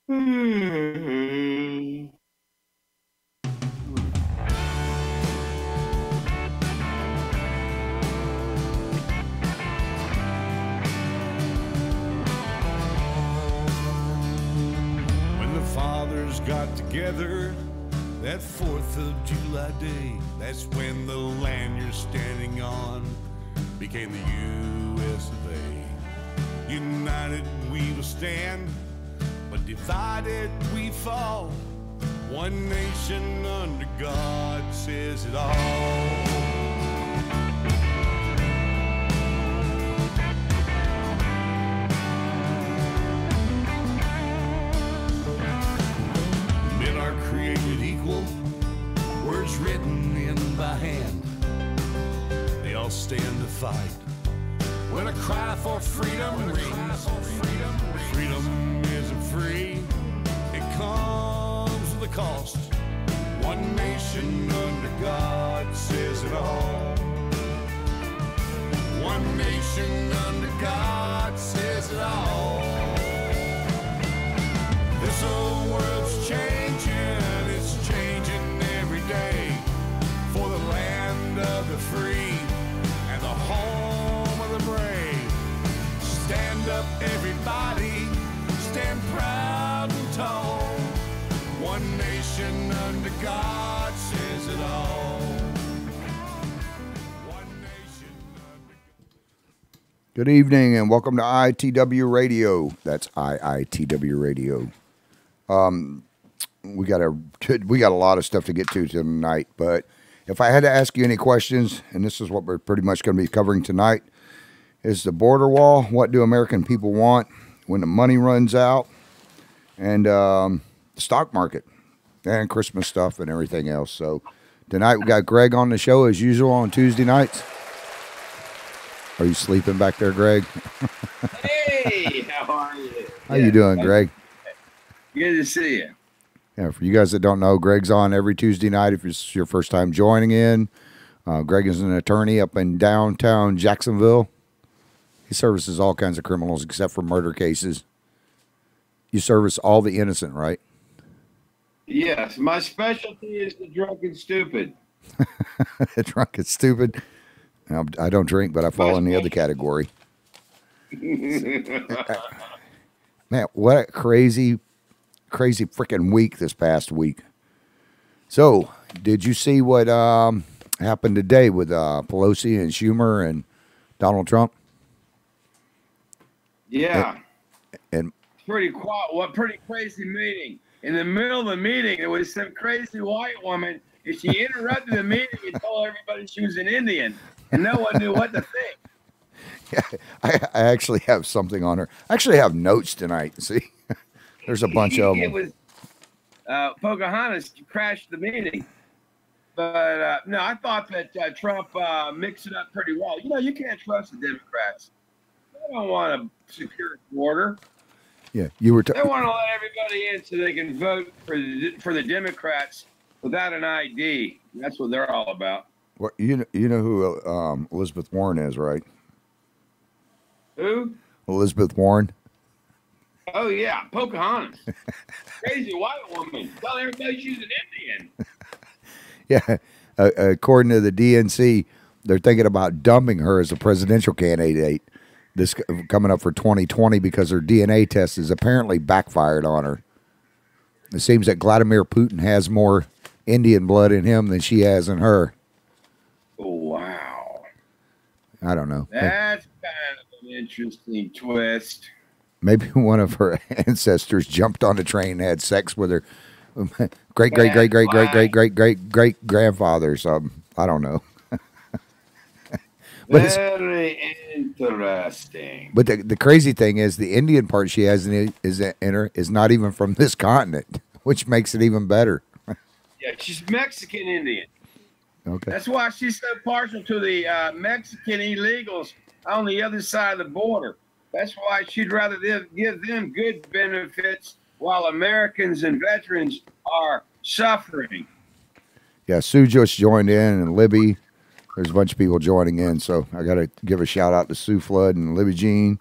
Hmm. When the fathers got together that 4th of July day, that's when the land you're standing on became the U.S. of A. United we will stand, but divided we fall. One nation under God says it all. Men are created equal, words written in by hand. They all stand to fight when a cry for freedom rings. Freedom isn't free, it comes with a cost. One nation under God says it all. One nation under God says it all. This old world's changing, it's changing every day for the land of the free and the home of the brave. Stand up, everybody, stand proud and tall. One nation under God says it all. One nation under God. Good evening and welcome to IITW Radio. That's IITW Radio. We got a lot of stuff to get to tonight, but if I had to ask you any questions, and this is what we're pretty much going to be covering tonight, is the border wall. What do American people want when the money runs out? And the stock market and Christmas stuff and everything else. So tonight we got Gregg on the show as usual on Tuesday nights. Are you sleeping back there, Gregg? Hey, how are you? How you doing, Gregg? Good to see you. Yeah, for you guys that don't know, Gregg's on every Tuesday night if it's your first time joining in. Gregg is an attorney up in downtown Jacksonville. He services all kinds of criminals except for murder cases. You service all the innocent, right? Yes, my specialty is the drunk and stupid. Drunk and stupid. I don't drink, but I fall in the other category. Man, what a crazy freaking week this past week. So, did you see what happened today with Pelosi and Schumer and Donald Trump? Yeah, And pretty quiet. What pretty crazy meeting. In the middle of the meeting, there was some crazy white woman, and she interrupted the meeting and told everybody she was an Indian, and no one knew what to think. yeah, I actually have something on her. I actually have notes tonight. See, there's a bunch of It them. was Pocahontas crashed the meeting. But no, I thought that Trump mixed it up pretty well. You know, you can't trust the Democrats. They don't want a secure border. Yeah, you were. They want to let everybody in so they can vote for the Democrats without an ID. That's what they're all about. What you know who Elizabeth Warren is, right? Who? Elizabeth Warren. Oh yeah, Pocahontas. Crazy white woman. Tell everybody she's an Indian. Yeah, according to the DNC, they're thinking about dumping her as a presidential candidate. This coming up for 2020 because her DNA test has apparently backfired on her. It seems that Vladimir Putin has more Indian blood in him than she has in her. Oh, wow. I don't know. That's kind of an interesting twist. Maybe one of her ancestors jumped on the train and had sex with her great grandfather or something. I don't know. But Very interesting. But the crazy thing is the Indian part she has in her is not even from this continent, which makes it even better. Yeah, she's Mexican Indian. Okay. That's why she's so partial to the Mexican illegals on the other side of the border. That's why she'd rather give them good benefits while Americans and veterans are suffering. Yeah, Sue just joined in, and Libby. There's a bunch of people joining in, so I got to give a shout out to Sue Flood and Libby Jean.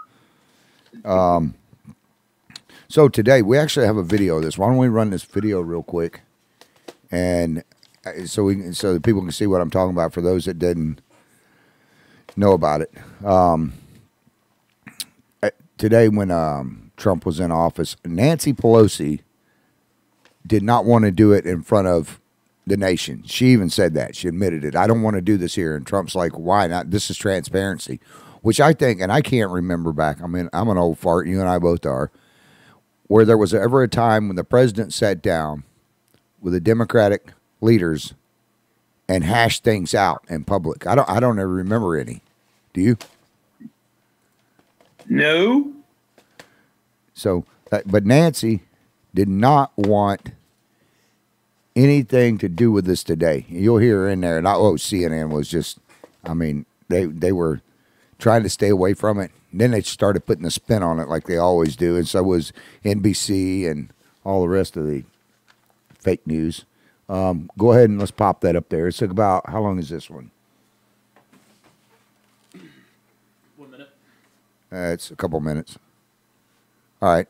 So today we actually have a video of this. Why don't we run this video real quick, and so the people can see what I'm talking about for those that didn't know about it. Today when Trump was in office, Nancy Pelosi did not want to do it in front of the nation. She even said that. She admitted it. I don't want to do this here. And Trump's like, why not? This is transparency, which I think, and I can't remember back. I mean, I'm an old fart. You and I both are. Where there was ever a time when the president sat down with the Democratic leaders and hashed things out in public. I don't ever remember any. Do you? No. So, but Nancy did not want anything to do with this today. You'll hear her in there. And CNN was just, I mean, they were trying to stay away from it. And then they started putting a spin on it like they always do. And so was NBC and all the rest of the fake news. Go ahead and let's pop that up there. It's about, how long is this one? 1 minute. It's a couple minutes. All right.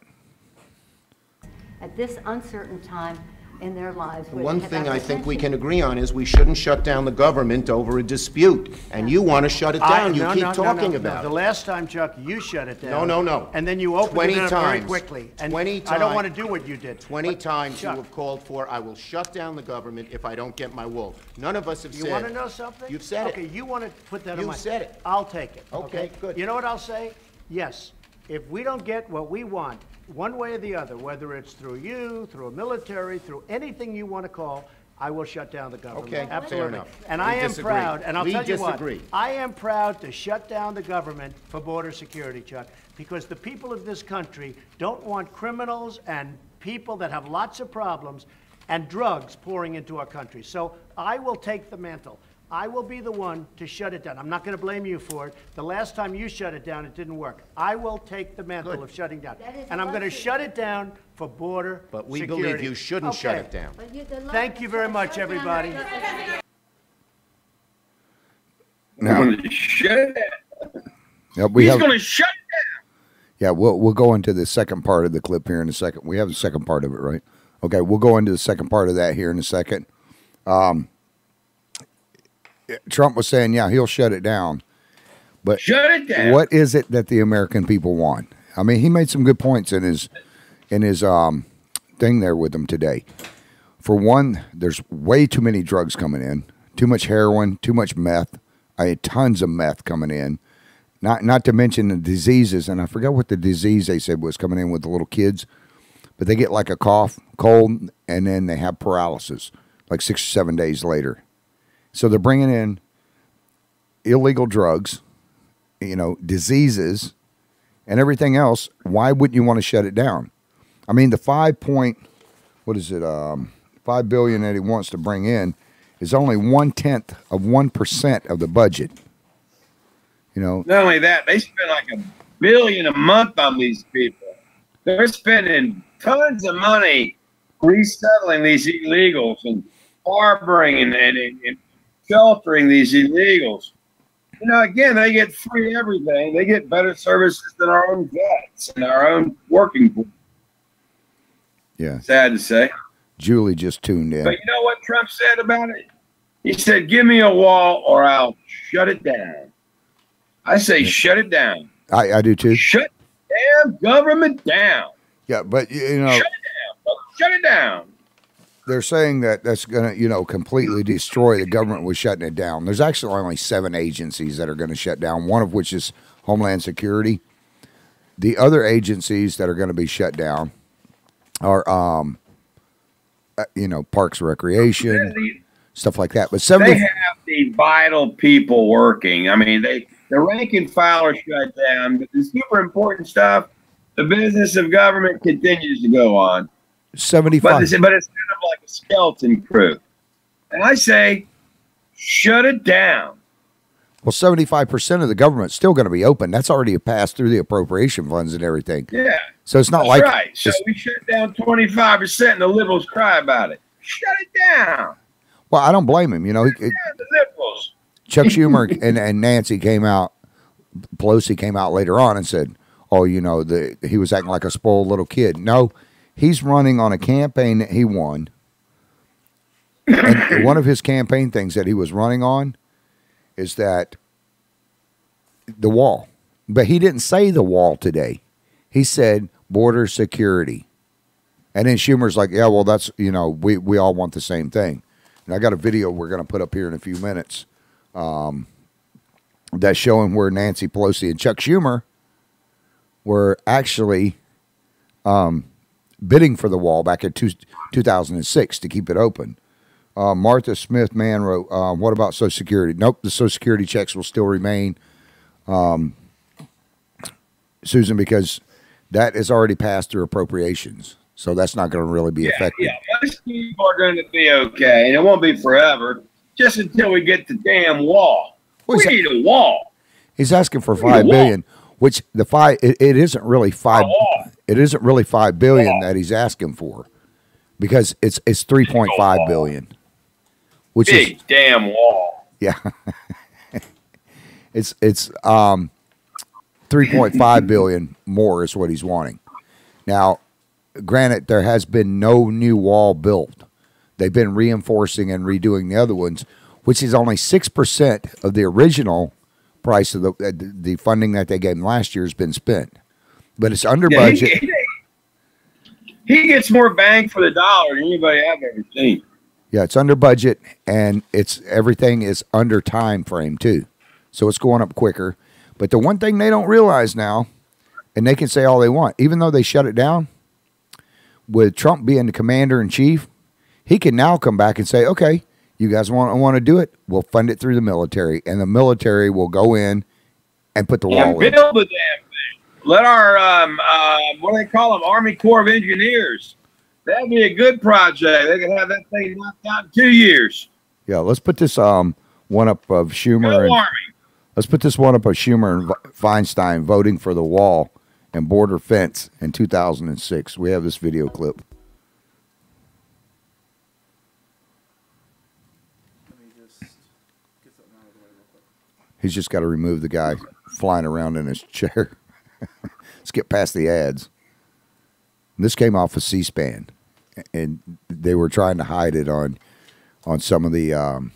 At this uncertain time in their lives. One thing I think we can agree on is we shouldn't shut down the government over a dispute. And you want to shut it down. You keep talking about it. The last time, Chuck, you shut it down. No. And then you opened it up very 20 quickly. And 20 times. I don't want to do what you did. 20 times Chuck, you have called for, I will shut down the government if I don't get my wool. None of us have said. you want to know something? You've said okay, it. you want to put that on You my... said it. I'll take it. Okay, good. You know what I'll say? Yes. If we don't get what we want, one way or the other, whether it's through you, through a military, through anything you want to call, I will shut down the government. Okay, absolutely. fair enough. And We I am disagree. proud, and I'll We tell you disagree. what, I am proud to shut down the government for border security, Chuck, because the people of this country don't want criminals and people that have lots of problems and drugs pouring into our country. So I will take the mantle. I will be the one to shut it down. I'm not going to blame you for it. The last time you shut it down, it didn't work. I will take the mantle of shutting down. And I'm going to shut it down for border But we security. believe you shouldn't shut it down. Thank you very much, everybody. Now, I'm going to shut it down. yeah, He's going to shut it down. Yeah, we'll go into the second part of the clip here in a second. We have the second part of it, right? Okay, we'll go into the second part of that here in a second. Trump was saying, yeah, he'll shut it down. But Shut it down. what is it that the American people want? I mean, he made some good points in his thing there with them today. For one, there's way too many drugs coming in, too much heroin, too much meth, tons of meth coming in. Not to mention the diseases, and I forgot what the disease they said was coming in with the little kids, but they get like a cough, cold, and then they have paralysis like 6 or 7 days later. So they're bringing in illegal drugs, diseases, and everything else. Why wouldn't you want to shut it down? I mean, the 5 billion that he wants to bring in is only 0.1% of the budget. Not only that, they spend like $1 billion a month on these people. They're spending tons of money resettling these illegals and harboring and sheltering these illegals. Again, they get free everything. They get better services than our own vets and our own working poor. Yeah. Sad to say. Julie just tuned in. But you know what Trump said about it? He said, give me a wall or I'll shut it down. I say shut it down. I do too. Shut damn government down. Yeah, but Shut it down. Shut it down. They're saying that that's going to, completely destroy the government with shutting it down. There's actually only 7 agencies that are going to shut down, one of which is Homeland Security. The other agencies that are going to be shut down are, Parks and Recreation, stuff like that. But they have the vital people working. I mean, the rank and file are shut down, but the super important stuff, the business of government continues to go on. 75. But it's kind of like a skeleton crew. And I say, shut it down. Well, 75% of the government's still going to be open. That's already passed through the appropriation funds and everything. Yeah. So it's not That's like right. So we shut down 25% and the liberals cry about it. Shut it down. Well, I don't blame him. The liberals. Chuck Schumer and Nancy came out, Pelosi came out later on and said, oh, you know, he was acting like a spoiled little kid. No, he's running on a campaign that he won. And one of his campaign things that he was running on is that the wall. But he didn't say the wall today. He said border security. And then Schumer's like, yeah, well, that's, you know, we all want the same thing. And I got a video we're going to put up here in a few minutes that's showing where Nancy Pelosi and Chuck Schumer were actually bidding for the wall back in 2006 to keep it open. Martha Smith Mann wrote, what about Social Security? Nope, the Social Security checks will still remain, Susan, because that is already passed through appropriations. So that's not going to really be effective. Yeah, most people are going to be okay, and it won't be forever, just until we get the damn wall. We need a wall. He's asking for $5 billion, which it isn't really it isn't really $5 billion that he's asking for, because it's $3.5 billion, which big damn wall. Yeah, it's $3.5 billion more is what he's wanting. Now, granted, there has been no new wall built. They've been reinforcing and redoing the other ones, which is only 6% of the original price of the funding that they gave him last year has been spent. But it's under budget. He gets more bang for the dollar than anybody I've ever seen. Yeah, it's under budget, and everything is under time frame too. So it's going up quicker. But the one thing they don't realize now, and they can say all they want, even though they shut it down, with Trump being the commander-in-chief, he can now come back and say, okay, you guys want to do it? We'll fund it through the military, and the military will go in and put the wall in. Build the damn thing. Let our, what do they call them, Army Corps of Engineers. That'd be a good project. They could have that thing knocked out in 2 years. Yeah, let's put this one up of Schumer. Let's put this one up of Schumer and Feinstein voting for the wall and border fence in 2006. We have this video clip. Let me just get something out of the way real quick. He's just got to remove the guy flying around in his chair. Let's get past the ads. This came off of C-SPAN, and they were trying to hide it on some of the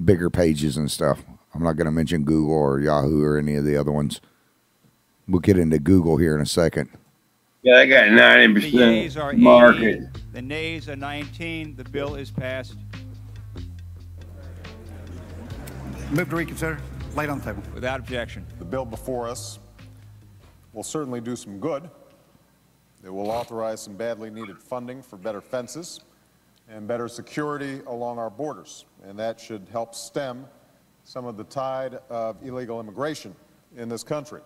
bigger pages and stuff. I'm not going to mention Google or Yahoo or any of the other ones. We'll get into Google here in a second. Yeah, they got 90% market. The nays are 19. The bill is passed. Move to reconsider. Light on the table. Without objection. The bill before us will certainly do some good. It will authorize some badly needed funding for better fences and better security along our borders, and that should help stem some of the tide of illegal immigration in this country.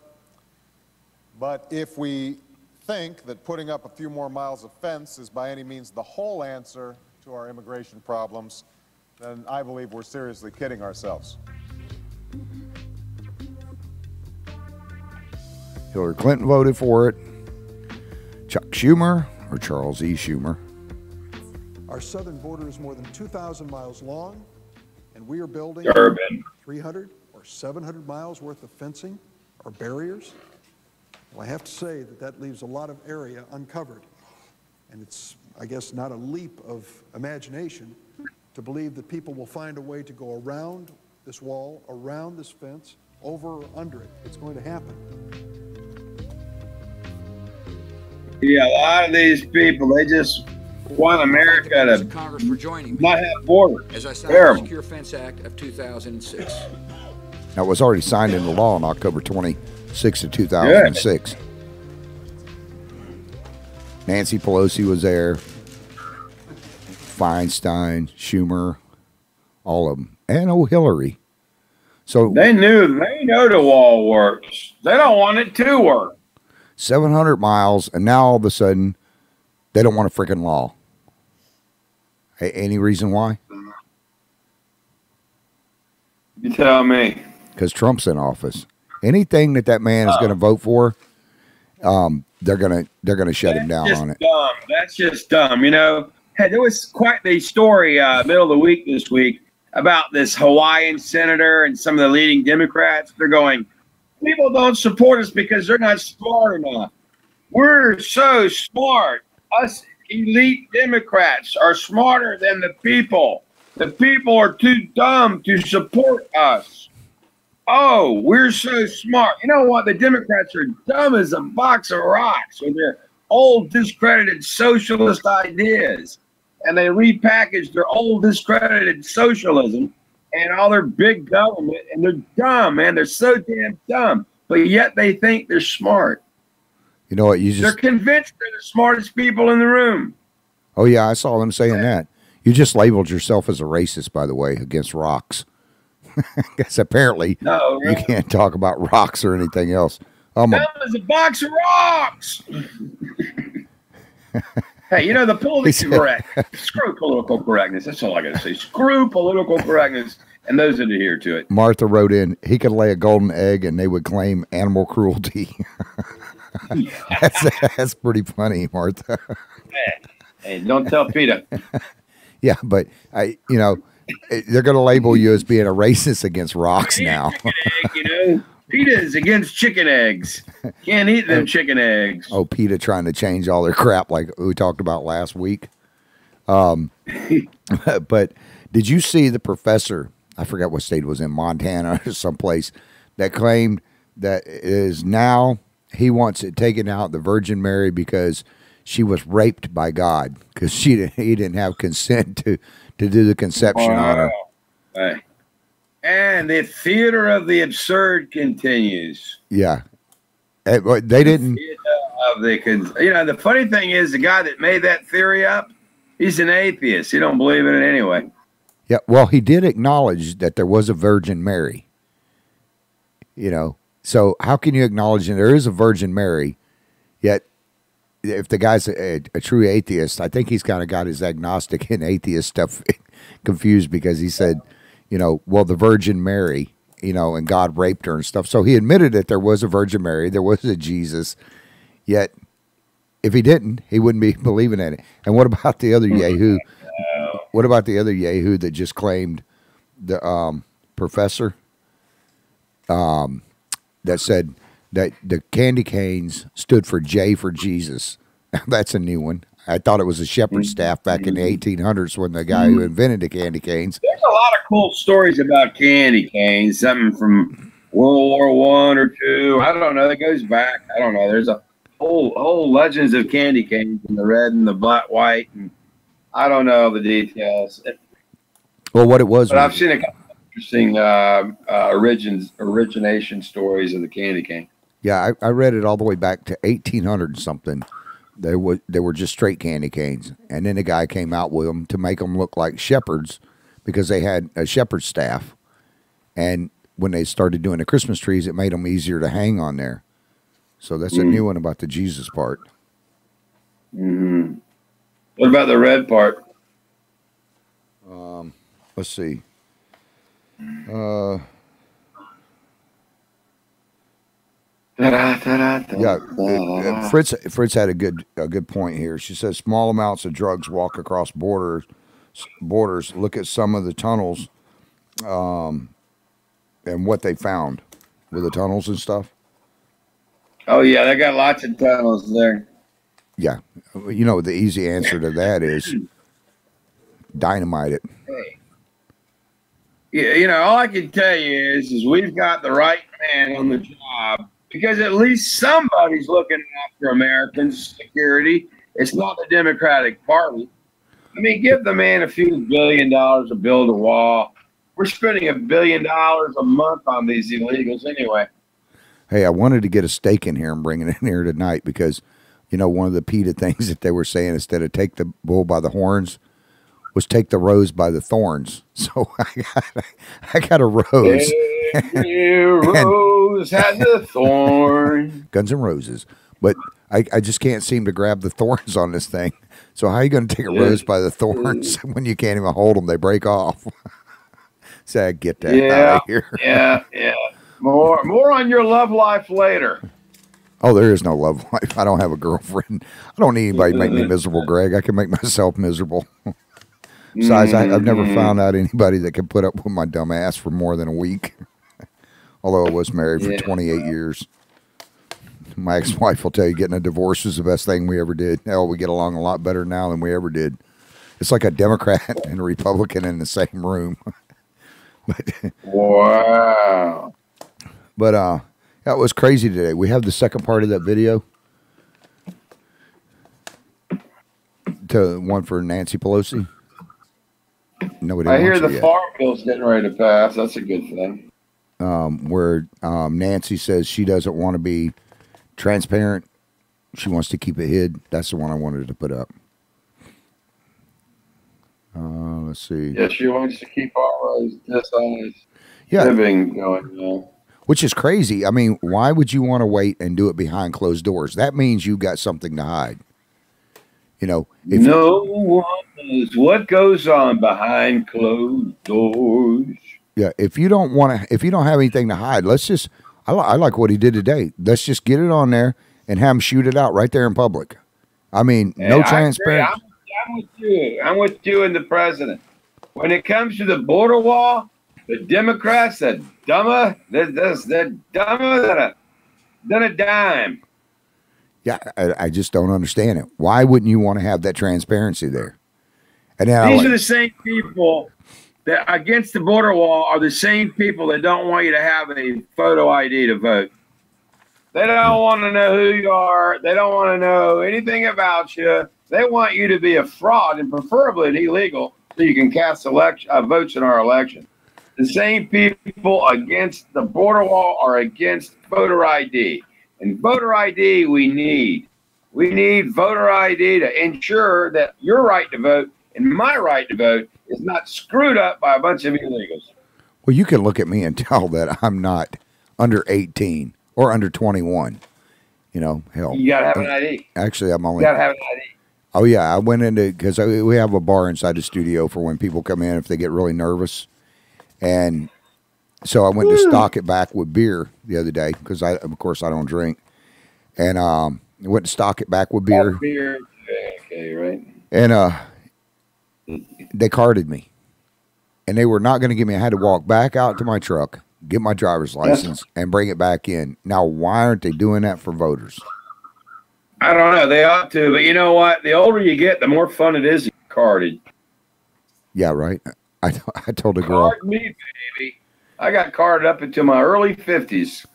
But if we think that putting up a few more miles of fence is by any means the whole answer to our immigration problems, then I believe we're seriously kidding ourselves. Hillary Clinton voted for it. Chuck Schumer or Charles E. Schumer. Our southern border is more than 2,000 miles long, and we are building 300 or 700 miles worth of fencing or barriers. Well, I have to say that leaves a lot of area uncovered. And it's, I guess, not a leap of imagination to believe that people will find a way to go around this wall, around this fence, over or under it. It's going to happen. Yeah, a lot of these people, they just want America to Congress for joining me not have borders. As I signed the Secure Fence Act of 2006. That was already signed into law on October 26th of 2006. Good. Nancy Pelosi was there. Feinstein, Schumer, all of them. And Hillary. So they know the wall works. They don't want it to work. 700 miles, and now all of a sudden, they don't want a freaking law. Hey, any reason why? You tell me. Because Trump's in office. Anything that man is going to vote for, they're gonna shut him down on it. Dumb. That's just dumb. You know, hey, there was quite the story middle of the week this week about this Hawaiian senator and some of the leading Democrats. They're going, People don't support us because they're not smart enough. We're so smart. Us elite Democrats are smarter than the people. The people are too dumb to support us. Oh, we're so smart. You know what? The Democrats are dumb as a box of rocks with their old discredited socialist ideas. And they repackage their old discredited socialism and all their big government. And they're dumb, man. They're so damn dumb. But yet they think they're smart. You know what? They're convinced they're the smartest people in the room. Oh, yeah, I saw them saying that. You just labeled yourself as a racist, by the way, against rocks. Because apparently you can't talk about rocks or anything else. Dumb as a box of rocks. Hey, you know, the political correct. Screw political correctness. That's all I got to say. Screw political correctness. And those that adhere to it. Martha wrote in, he could lay a golden egg and they would claim animal cruelty. That's pretty funny, Martha. Hey, don't tell Peter. Yeah, but they're going to label you as being a racist against rocks now. Egg, you know, PETA is against chicken eggs. Can't eat them chicken eggs. Oh, PETA trying to change all their crap like we talked about last week. But did you see the professor? I forgot what state it was in, Montana or someplace, that claimed that is now he wants it taken out, the Virgin Mary, because she was raped by God because he didn't have consent to do the conception on her. Right. And the theater of the absurd continues. Yeah, they didn't. The funny thing is, the guy that made that theory up, he's an atheist. He don't believe in it anyway. Yeah, well, he did acknowledge that there was a Virgin Mary. You know, so how can you acknowledge that there is a Virgin Mary, yet if the guy's a true atheist, I think he's kind of got his agnostic and atheist stuff confused because he said, well, the Virgin Mary, and God raped her and stuff. So he admitted that there was a Virgin Mary, there was a Jesus, yet if he didn't, he wouldn't be believing in it. And what about the other Yahoo? What about the other Yahoo that just claimed the professor that said that the candy canes stood for J for Jesus? That's a new one. I thought it was a shepherd's staff back in the 1800s when the guy who invented the candy canes. There's a lot of cool stories about candy canes, something from World War I or II. I don't know. That goes back. I don't know. There's a whole legends of candy canes in the red and the black, white, and I don't know the details. Well, what it was, but I've seen a couple of interesting origination stories of the candy cane. Yeah, I read it all the way back to 1800 something. They were just straight candy canes, and then a guy came out with them to make them look like shepherds because they had a shepherd's staff. And when they started doing the Christmas trees, it made them easier to hang on there. So that's a new one about the Jesus part. Mm-hmm. What about the red part? Let's see. Fritz had a good point here. She says small amounts of drugs walk across borders. Look at some of the tunnels, and what they found with the tunnels and stuff. Oh yeah, they got lots of tunnels there. Yeah, the easy answer to that is dynamite it. Yeah, all I can tell you is we've got the right man on the job. Because at least somebody's looking after Americans' security. It's not the Democratic Party. I mean, give the man a few $1 billion to build a wall. We're spending $1 billion a month on these illegals anyway. Hey, I wanted to get a steak in here and bring it in here tonight because, one of the PETA things that they were saying instead of take the bull by the horns was take the rose by the thorns. So I got a rose. Rose has a thorn. Guns N' Roses. But I just can't seem to grab the thorns on this thing. So how are you going to take a rose by the thorns when you can't even hold them? They break off. So I get that out of here. Yeah. More on your love life later. Oh, there is no love life. I don't have a girlfriend. I don't need anybody to make me miserable, Greg. I can make myself miserable. Besides, I've never found out anybody that can put up with my dumb ass for more than a week. although I was married for 28 years. My ex-wife will tell you getting a divorce was the best thing we ever did. Hell, we get along a lot better now than we ever did. It's like a Democrat and a Republican in the same room. Wow. But that was crazy today. We have the second part of that video. To one for Nancy Pelosi. Nobody. I hear the farm bill's getting ready to pass. That's a good thing. Where Nancy says she doesn't want to be transparent. She wants to keep it hid. That's the one I wanted to put up. Let's see. Yeah, she wants to keep all those dishonest living going on. Which is crazy. I mean, why would you want to wait and do it behind closed doors? That means you got something to hide. You know, if no one knows what goes on behind closed doors. Yeah, if you don't want to, if you don't have anything to hide, let's just. I like what he did today. Let's just get it on there and have him shoot it out right there in public. I mean, no transparency. I'm with you. I'm with you and the president. When it comes to the border wall, the Democrats are dumber. They're dumber than a dime. Yeah, I just don't understand it. Why wouldn't you want to have that transparency there? And then these are the same people that against the border wall are the same people that don't want you to have a photo ID to vote. They don't want to know who you are. They don't want to know anything about you. They want you to be a fraud and preferably an illegal so you can cast votes in our election. The same people against the border wall are against voter ID. And voter ID we need. We need voter ID to ensure that your right to vote and my right to vote is not screwed up by a bunch of illegals. Well, you can look at me and tell that I'm not under 18 or under 21. You know, hell. You got to have an ID. Actually, I'm only. You got to have an ID. Oh, yeah. I went into, because we have a bar inside the studio for when people come in if they get really nervous. And so I went to stock it back with beer the other day because, of course, I don't drink. And I went to stock it back with beer. Beer. Okay, right. And they carded me. And they were not going to give me, I had to walk back out to my truck, get my driver's license, and bring it back in. Now, why aren't they doing that for voters? I don't know. They ought to, but you know what? The older you get, the more fun it is to get carded. Yeah, right. I told a girl. Card me, baby. I got carded up into my early 50s.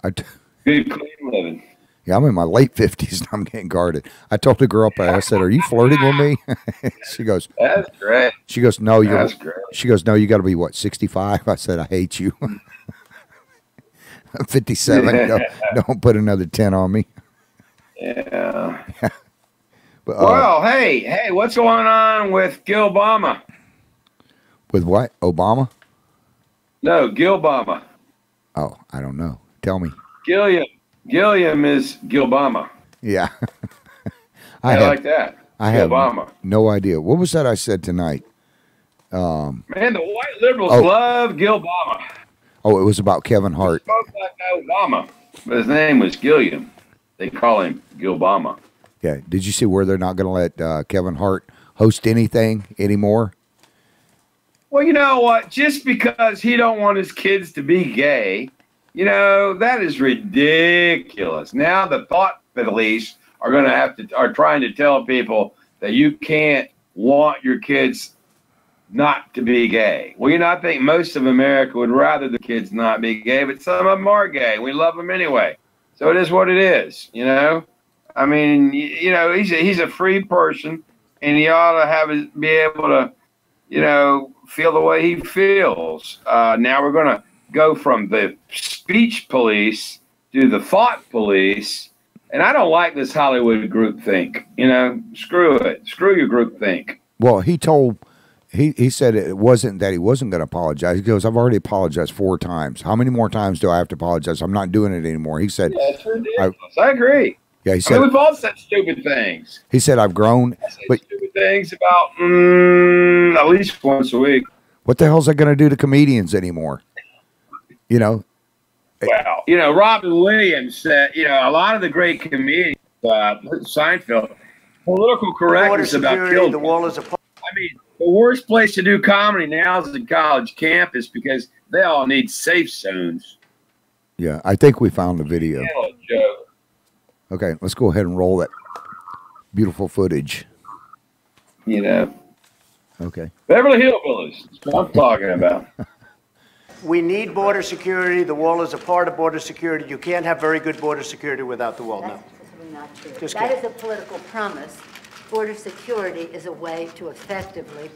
Good, clean living. Yeah, I'm in my late 50s and I'm getting guarded. I told the girl up there, I said, "Are you flirting with me?" She goes, "That's great." She goes, "No, you're." That's great. She goes, "No, you got to be what, 65?" I said, "I hate you." I'm 57. Don't put another 10 on me. Yeah. But, well, hey, what's going on with Gil Obama? With what? Obama? No, Gilbama. Oh, I don't know. Tell me. Gilliam is Gilbama. Yeah. I like that. I have no idea. What was that I said tonight? Man, the white liberals love Gilbama. Oh, it was about Kevin Hart. He spoke like Obama, but his name was Gilliam. They call him Gilbama. Yeah. Did you see where they're not going to let Kevin Hart host anything anymore? Well, you know what? Just because he don't want his kids to be gay, you know, that is ridiculous. Now the thought police are going to are trying to tell people that you can't want your kids not to be gay. Well, you know, I think most of America would rather the kids not be gay, but some of them are gay. We love them anyway. So it is what it is, you know? I mean, you know, he's a free person, and he ought to be able to, you know, feel the way he feels. Now we're going to go from the speech police to the thought police, and I don't like this Hollywood groupthink. You know, screw it. Screw your groupthink. Well, he said it wasn't that he wasn't going to apologize. He goes, "I've already apologized 4 times. How many more times do I have to apologize? I'm not doing it anymore." He said, "Yeah, it's ridiculous." I agree. Yeah, he said, I mean, we've all said stupid things. He said, "I've grown." But stupid things about at least once a week. What the hell's that going to do to comedians anymore? You know? Well, you know, Robin Williams said, you know, a lot of the great comedians, Seinfeld, political correctness about children. The wall is a. I mean, the worst place to do comedy now is the college campus because they all need safe zones. Yeah, I think we found the video. Joe. Okay, let's go ahead and roll that beautiful footage. You know. Okay. Beverly Hillbillies. That's what I'm talking about. We need border security. The wall is a part of border security. You can't have very good border security without the wall. That's simply not true. Just That kidding. is a political promise. Border security is a way to effectively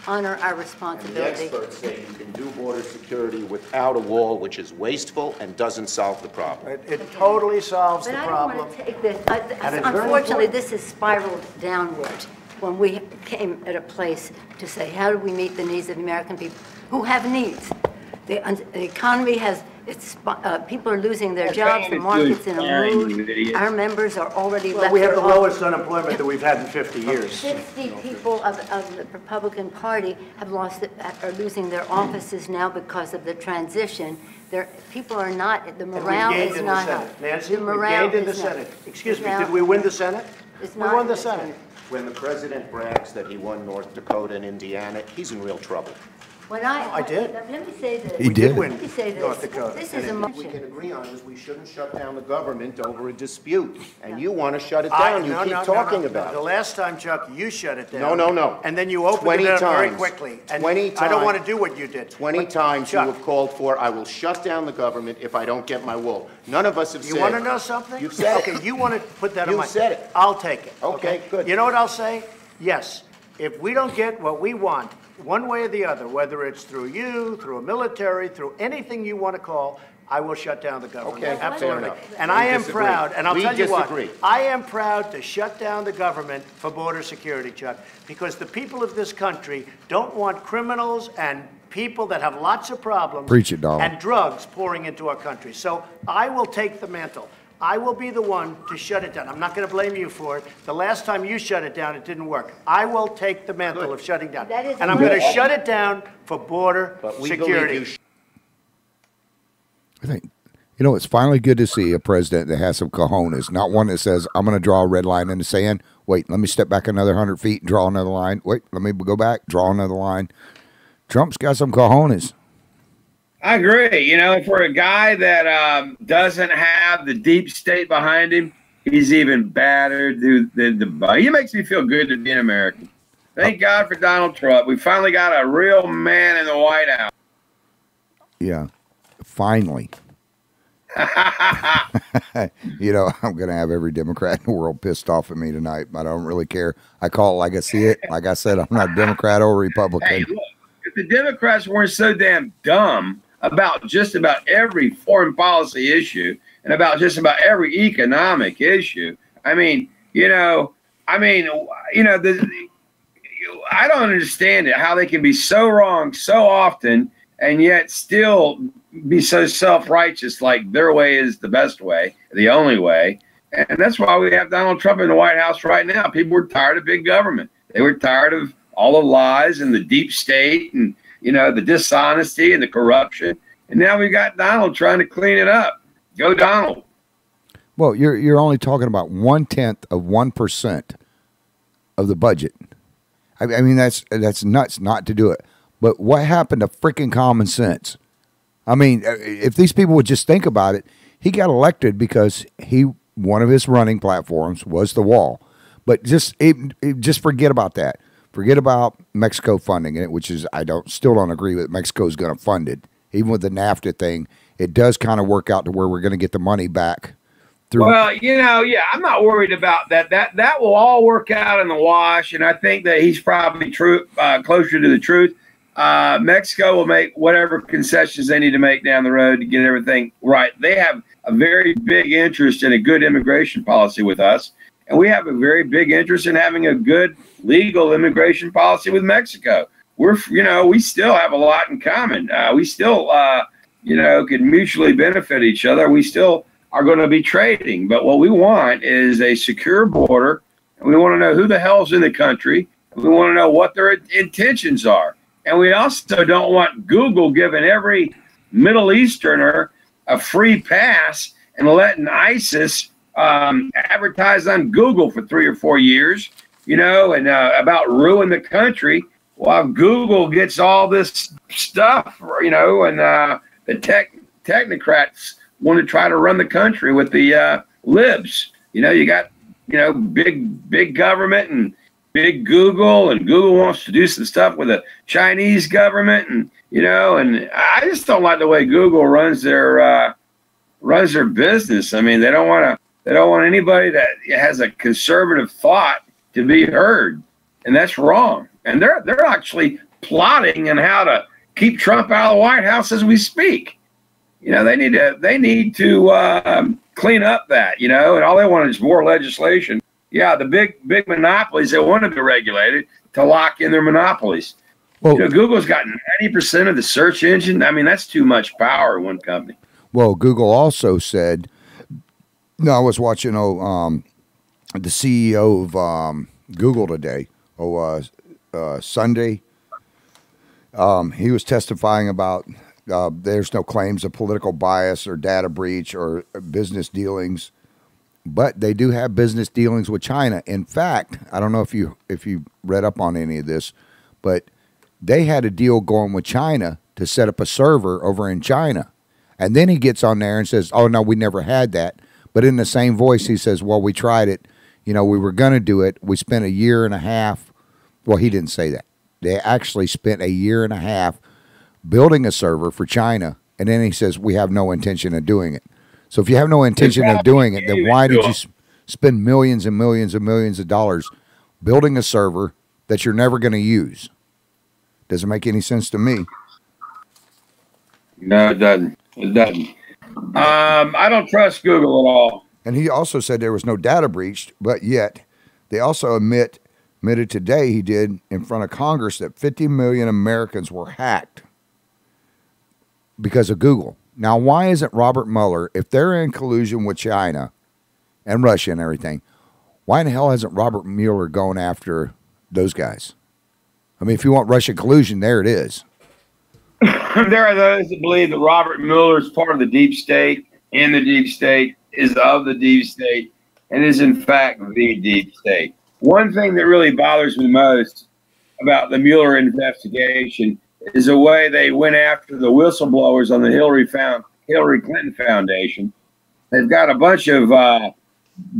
honor our And the responsibility. experts say you can do border security without a wall, which is wasteful and doesn't solve the problem. It totally solves But the I don't problem. want to take this, And it's very unfortunately, important. this has spiraled downward when we came at a place to say, how do we meet the needs of the American people who have needs? The economy has, people are losing their jobs, the market's in a mood. Our members are already Well, left we have their the lowest unemployment that we've had in 50 years. 60 people of the Republican Party have are losing their offices now because of the transition. People are not, the morale gained is in the not Senate. up. Nancy, The we morale gained in the is not- Senate. Excuse me, Now- did we win the Senate? It's We not won in the the Senate. Senate. When the president brags that he won North Dakota and Indiana, he's in real trouble. When I did. Let me say this. He did win Let me say this. North Dakota. This is a What we can motion. agree on is we shouldn't shut down the government over a dispute. And you want to shut it down. You No, keep no, talking no. about The it. last time, Chuck, you shut it down. No, no, no. And then you opened 20 it up very times. quickly. And 20 I don't want to times. do what you did. 20 But, times you Chuck, have called for, I will shut down the government if I don't get my wool. None of us have said. You want to know something? You've said Okay, it. you want to put that on You've my... said it. I'll take it. Okay, good. You know what I'll say? Yes. If we don't get what we want, one way or the other, whether it's through you, through a military, through anything you want to call, I will shut down the government. Okay, fair Absolutely. enough. And We I am disagree. proud, and I'll We tell you what, disagree. I am proud to shut down the government for border security, Chuck, because the people of this country don't want criminals and people that have lots of problems Preach it, Donald. and drugs pouring into our country. So I will take the mantle. I will be the one to shut it down. I'm not going to blame you for it. The last time you shut it down, it didn't work. I will take the mantle of shutting down. That is And I'm going to important. shut it down for border But we security. believe you I think, it's finally good to see a president that has some cojones, not one that says, I'm going to draw a red line in the sand. Wait, let me step back another 100 feet and draw another line. Wait, let me go back, draw another line. Trump's got some cojones. I agree. For a guy that doesn't have the deep state behind him, he's even battered than the. He makes me feel good to be an American. Thank God for Donald Trump. We finally got a real man in the White House. Yeah, finally. I'm going to have every Democrat in the world pissed off at me tonight, but I don't really care. I call it like I see it. Like I said, I'm not a Democrat or a Republican. Hey, look, if the Democrats weren't so damn dumb about just about every foreign policy issue and about just about every economic issue, I don't understand it, how they can be so wrong so often and yet still be so self-righteous, like their way is the best way, the only way. And that's why we have Donald Trump in the White House right now. People were tired of big government. They were tired of all the lies and the deep state and, the dishonesty and the corruption. And now we got Donald trying to clean it up. Go Donald. Well, you're only talking about 0.1% of the budget. I mean, that's nuts not to do it. But what happened to freaking common sense? I mean, if these people would just think about it, he got elected because one of his running platforms was the wall. But just forget about that. Forget about Mexico funding it, which is still don't agree with Mexico's going to fund it. Even with the NAFTA thing, it does kind of work out to where we're going to get the money back. Well, I'm not worried about that. That will all work out in the wash, and I think that he's probably closer to the truth. Mexico will make whatever concessions they need to make down the road to get everything right. They have a very big interest in a good immigration policy with us, and we have a very big interest in having a good legal immigration policy with Mexico. We still have a lot in common. We still, can mutually benefit each other. We still are going to be trading. But what we want is a secure border. And we want to know who the hell's in the country. And we want to know what their intentions are. And we also don't want Google giving every Middle Easterner a free pass and letting ISIS advertise on Google for 3 or 4 years, and about ruin the country while Google gets all this stuff, and the technocrats want to try to run the country with the libs. You got big government and big Google, and Google wants to do some stuff with the Chinese government, and and I just don't like the way Google runs their business. I mean, they don't want anybody that has a conservative thought to be heard, and that's wrong. And they're actually plotting on how to keep Trump out of the White House as we speak. They need to clean up that, and all they want is more legislation. Yeah, the big monopolies that want to be regulated to lock in their monopolies. Well, Google's got 90% of the search engine. I mean, that's too much power in one company. Well, Google also said, I was watching the CEO of Google today, Sunday. He was testifying about there's no claims of political bias or data breach or business dealings, but they do have business dealings with China. In fact, I don't know if you read up on any of this, but they had a deal going with China to set up a server over in China. And then he gets on there and says, oh, no, we never had that. But in the same voice, he says, well, we tried it. We were going to do it. We spent a year and a half. Well, he didn't say that. They actually spent a year and a half building a server for China. And then he says, we have no intention of doing it. So if you have no intention of doing it, then why did you spend millions and millions and millions of dollars building a server that you're never going to use? Doesn't make any sense to me. No, it doesn't. It doesn't. I don't trust Google at all. And he also said there was no data breach, but yet they also admitted today he did in front of Congress that 50 million Americans were hacked because of Google. Now, why isn't Robert Mueller, if they're in collusion with China and Russia and everything, why in the hell hasn't Robert Mueller gone after those guys? I mean, if you want Russian collusion, there it is. There are those that believe that Robert Mueller is part of the deep state, and the deep state is of the deep state, and is in fact the deep state. One thing that really bothers me most about the Mueller investigation is the way they went after the whistleblowers on the Hillary Clinton Foundation. They've got a bunch of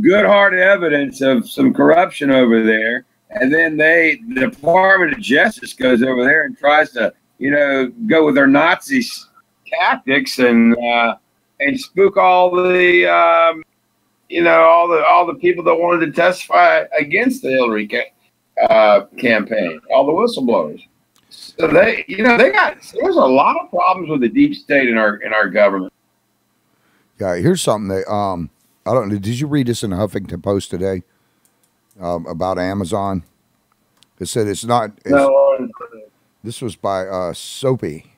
good hard evidence of some corruption over there, and then the Department of Justice goes over there and tries to go with their Nazi tactics and spook all the all the people that wanted to testify against the Hillary campaign, all the whistleblowers. So there's a lot of problems with the deep state in our government. Yeah, here's something that I don't know. Did you read this in the Huffington Post today about Amazon? It said it's not. This was by Soapy.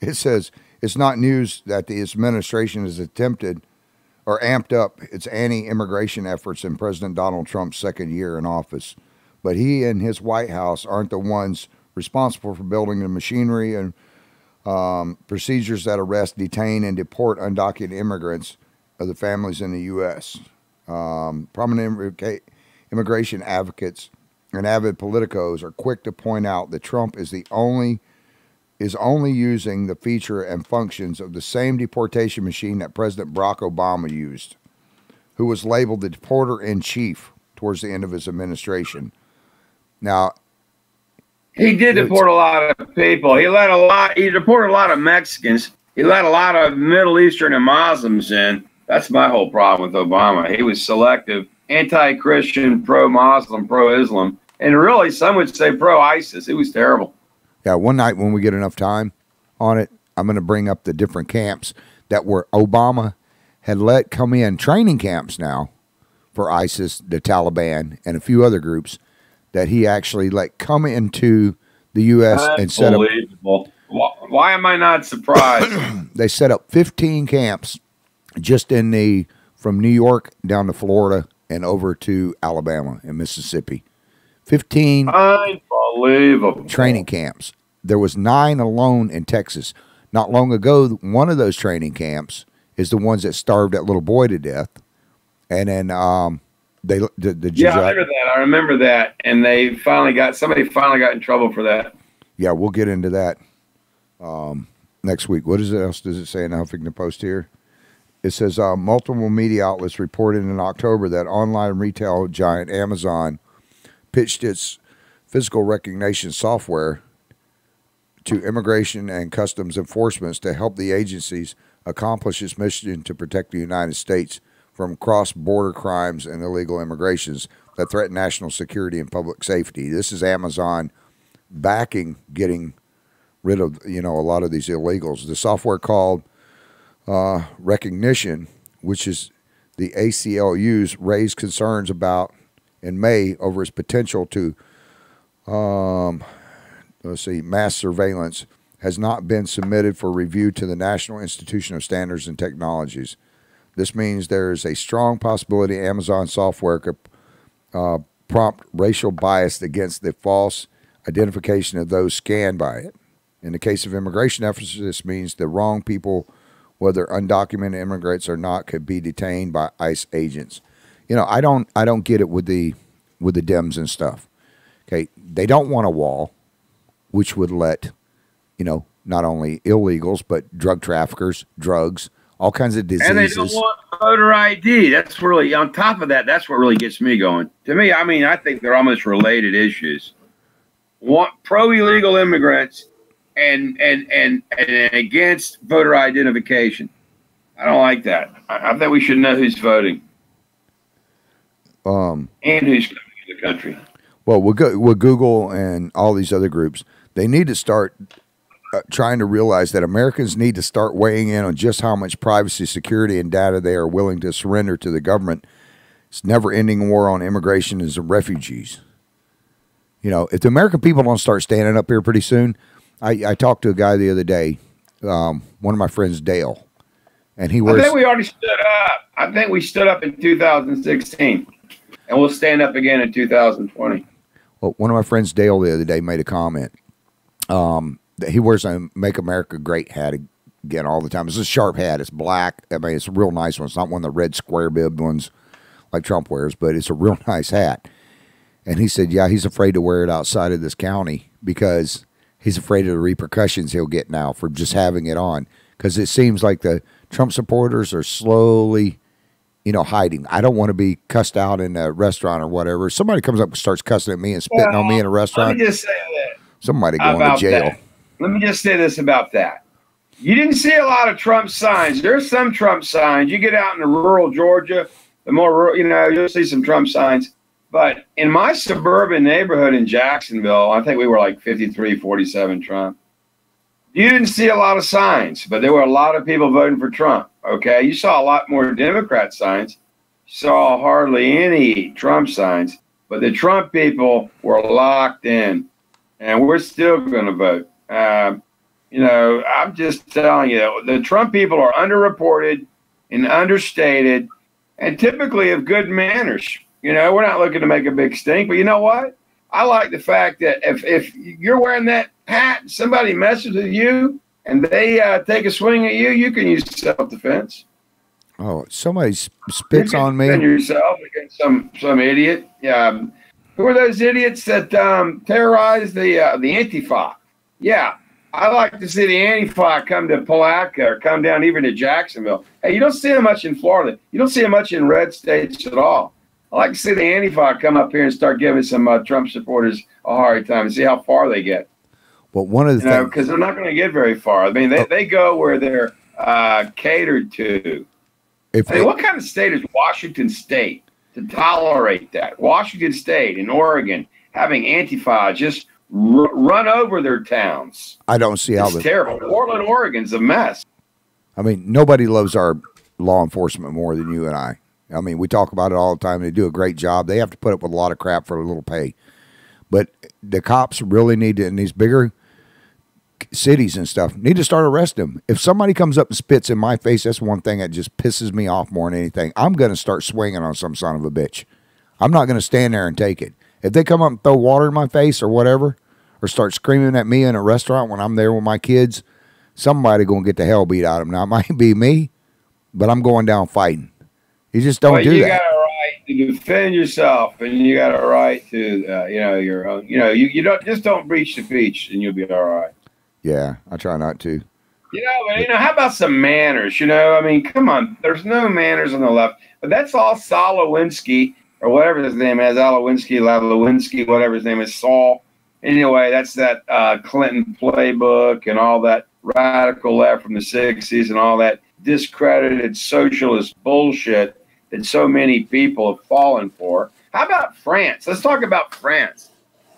It says it's not news that the administration has attempted or amped up its anti-immigration efforts in President Donald Trump's second year in office. But he and his White House aren't the ones responsible for building the machinery and procedures that arrest, detain, and deport undocumented immigrants of the families in the U.S. Prominent immigration advocates and avid politicos are quick to point out that Trump is only using the feature and functions of the same deportation machine that President Barack Obama used, who was labeled the deporter-in-chief towards the end of his administration. Now, he did deport a lot of people. He deported a lot of Mexicans. He let a lot of Middle Eastern and Muslims in. That's my whole problem with Obama. He was selective, anti-Christian, pro-Muslim, pro-Islam, and really some would say pro-ISIS. It was terrible. Yeah, one night when we get enough time on it, I'm going to bring up the different camps that were Obama had let come in, training camps now for ISIS, the Taliban, and a few other groups that he actually let come into the U.S. and set up. Why am I not surprised? They set up 15 camps just from New York down to Florida and over to Alabama and Mississippi. 15 unbelievable training camps. There was 9 alone in Texas. Not long ago, one of those training camps is the ones that starved that little boy to death. And then I remember that. And somebody finally got in trouble for that. Yeah, we'll get into that next week. What else does it say in the Huffington Post here? it says multiple media outlets reported in October that online retail giant Amazon pitched its physical recognition software to immigration and customs enforcements to help the agencies accomplish its mission to protect the United States from cross-border crimes and illegal immigrations that threaten national security and public safety. This is Amazon backing getting rid of, a lot of these illegals. The software called Recognition, which is the ACLU's, raised concerns about in May over its potential to, mass surveillance, has not been submitted for review to the National Institution of Standards and Technologies. This means there is a strong possibility Amazon software could prompt racial bias against the false identification of those scanned by it. In the case of immigration efforts, this means the wrong people, whether undocumented immigrants or not, could be detained by ICE agents. I don't get it with the Dems and stuff. Okay, they don't want a wall, which would let, not only illegals but drug traffickers, drugs, all kinds of diseases. And they don't want voter ID. That's really, on top of that, that's what really gets me going. To me, I think they're almost related issues. Want pro-illegal immigrants and against voter identification. I don't like that. I think we should know who's voting and who's coming to the country. Well, with Google and all these other groups, they need to start trying to realize that Americans need to start weighing in on just how much privacy, security, and data they are willing to surrender to the government. It's never-ending war on immigration and refugees. If the American people don't start standing up here pretty soon, I talked to a guy the other day, one of my friends, Dale, and he wears. I think we already stood up. I think we stood up in 2016, and we'll stand up again in 2020. Well, one of my friends, Dale, the other day made a comment. He wears a Make America Great hat again all the time. It's a sharp hat. It's black. It's a real nice one. It's not one of the red square-bibbed ones like Trump wears, but it's a real nice hat. And he said, yeah, he's afraid to wear it outside of this county because he's afraid of the repercussions he'll get now for just having it on. Because it seems like the Trump supporters are slowly, hiding. I don't want to be cussed out in a restaurant or whatever. If somebody comes up and starts cussing at me and spitting on me in a restaurant, let me just say that. Somebody going to jail. That. Let me just say this about that. You didn't see a lot of Trump signs. There's some Trump signs. You get out in the rural Georgia, the more rural, you'll see some Trump signs. But in my suburban neighborhood in Jacksonville, I think we were like 53-47 Trump. You didn't see a lot of signs, but there were a lot of people voting for Trump. Okay, you saw a lot more Democrat signs. You saw hardly any Trump signs, but the Trump people were locked in, and we're still going to vote. I'm just telling you, the Trump people are underreported and understated, and typically of good manners. We're not looking to make a big stink, but you know what? I like the fact that if you're wearing that hat, somebody messes with you and they take a swing at you, you can use self-defense. Oh, somebody spits on me. Defend yourself against some idiot. Who are those idiots that terrorize the Antifa? Yeah, I like to see the Antifa come to Palatka or come down even to Jacksonville. Hey, you don't see them much in Florida. You don't see them much in red states at all. I like to see the Antifa come up here and start giving some Trump supporters a hard time and see how far they get. Well, one of the things, because they're not going to get very far. I mean, they go where they're catered to. What kind of state is Washington State to tolerate that? Washington State and Oregon having Antifa just run over their towns. I don't see how it's terrible. Portland, Oregon's a mess. I mean, nobody loves our law enforcement more than you and I. I mean, we talk about it all the time. They do a great job. They have to put up with a lot of crap for a little pay. But the cops really need to, in these bigger cities and stuff, need to start arresting them. If somebody comes up and spits in my face, that's one thing that just pisses me off more than anything. I'm going to start swinging on some son of a bitch. I'm not going to stand there and take it. If they come up and throw water in my face or whatever, or start screaming at me in a restaurant when I'm there with my kids, somebody going to get the hell beat out of them. Now, it might be me, but I'm going down fighting. You just don't do that. You got a right to defend yourself, and you got a right to, your own. You don't breach the peace, and you'll be all right. Yeah, I try not to. How about some manners? I mean, come on. There's no manners on the left. But that's all Solowinski, or whatever his name is, Lalowinski, whatever his name is, Saul. Anyway, that's that Clinton playbook and all that radical left from the 60s and all that discredited socialist bullshit that so many people have fallen for. How about France? Let's talk about France.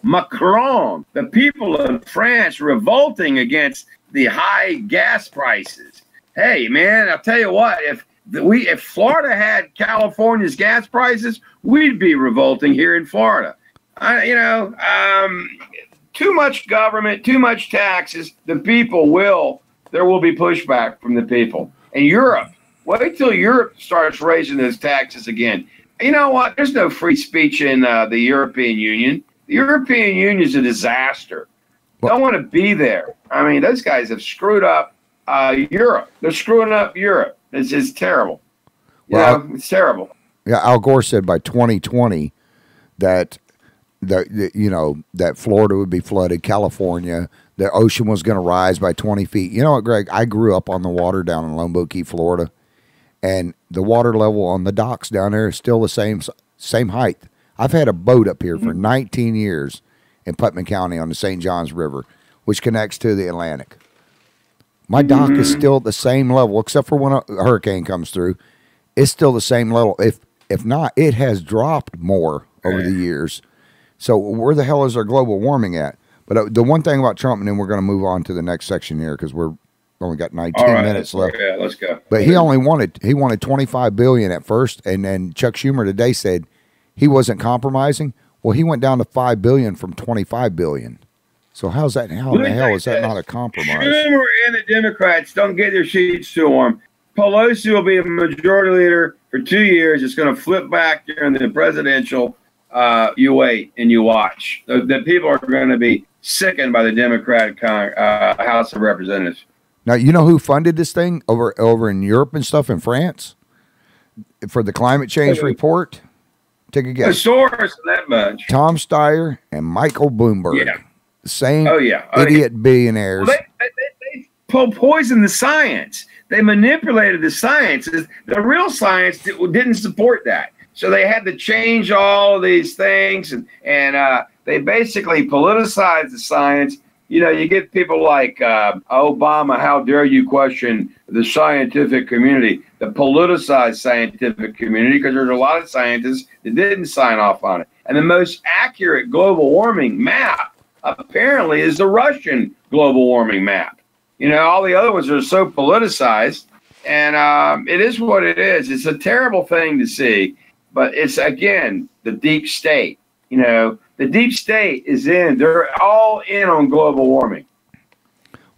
Macron, the people of France revolting against the high gas prices. Hey, man, I'll tell you what, if Florida had California's gas prices, we'd be revolting here in Florida. Too much government, too much taxes. There will be pushback from the people. And Europe, wait till Europe starts raising those taxes again. You know what? There's no free speech in the European Union. The European Union is a disaster. Don't want to be there. I mean, those guys have screwed up Europe. They're screwing up Europe. It's just terrible. It's terrible. Yeah, Al Gore said by 2020 that that Florida would be flooded, California, the ocean was going to rise by 20 feet. You know what, Greg? I grew up on the water down in Lone Key, Florida, and the water level on the docks down there is still the same height. I've had a boat up here for 19 years in Putnam County on the St. Johns River, which connects to the Atlantic. My dock is still at the same level, except for when a hurricane comes through. It's still the same level. If not, it has dropped more over the years. So where the hell is our global warming at? But the one thing about Trump, and then we're going to move on to the next section here because we're only got 19 minutes left. Yeah, let's go. But he wanted $25 billion at first, and then Chuck Schumer today said he wasn't compromising. Well, he went down to $5 billion from $25 billion. So how's that? How in the hell is that not a compromise? Schumer and the Democrats don't get their sheets too warm. Pelosi will be a majority leader for 2 years. It's going to flip back during the presidential. You wait and you watch. The people are going to be sickened by the Democratic House of Representatives. Now, you know who funded this thing over in Europe and stuff in France for the climate change report? Take a guess. The source of that bunch. Tom Steyer and Michael Bloomberg. Yeah. The same idiot billionaires. Well, they poisoned the science. They manipulated the science. The real science didn't support that. So they had to change all of these things, and they basically politicized the science. You get people like Obama, how dare you question the scientific community, the politicized scientific community, because there's a lot of scientists that didn't sign off on it. And the most accurate global warming map, apparently, is the Russian global warming map. All the other ones are so politicized, and it is what it is. It's a terrible thing to see, but it's, again, the deep state. The deep state is in. They're all in on global warming.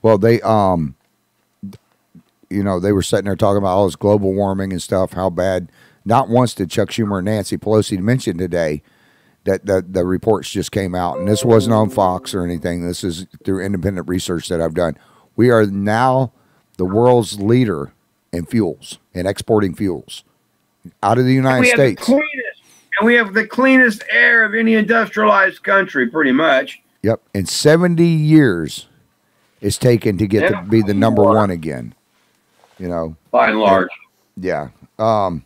Well, they, they were sitting there talking about all this global warming and stuff, how bad. Not once did Chuck Schumer and Nancy Pelosi mention today that the reports just came out, and this wasn't on Fox or anything. This is through independent research that I've done. We are now the world's leader in fuels, in exporting fuels out of the United States. And we have the cleanest air of any industrialized country, pretty much. Yep. And 70 years it's taken to get to be the number one again. By and large. Yeah. Yeah,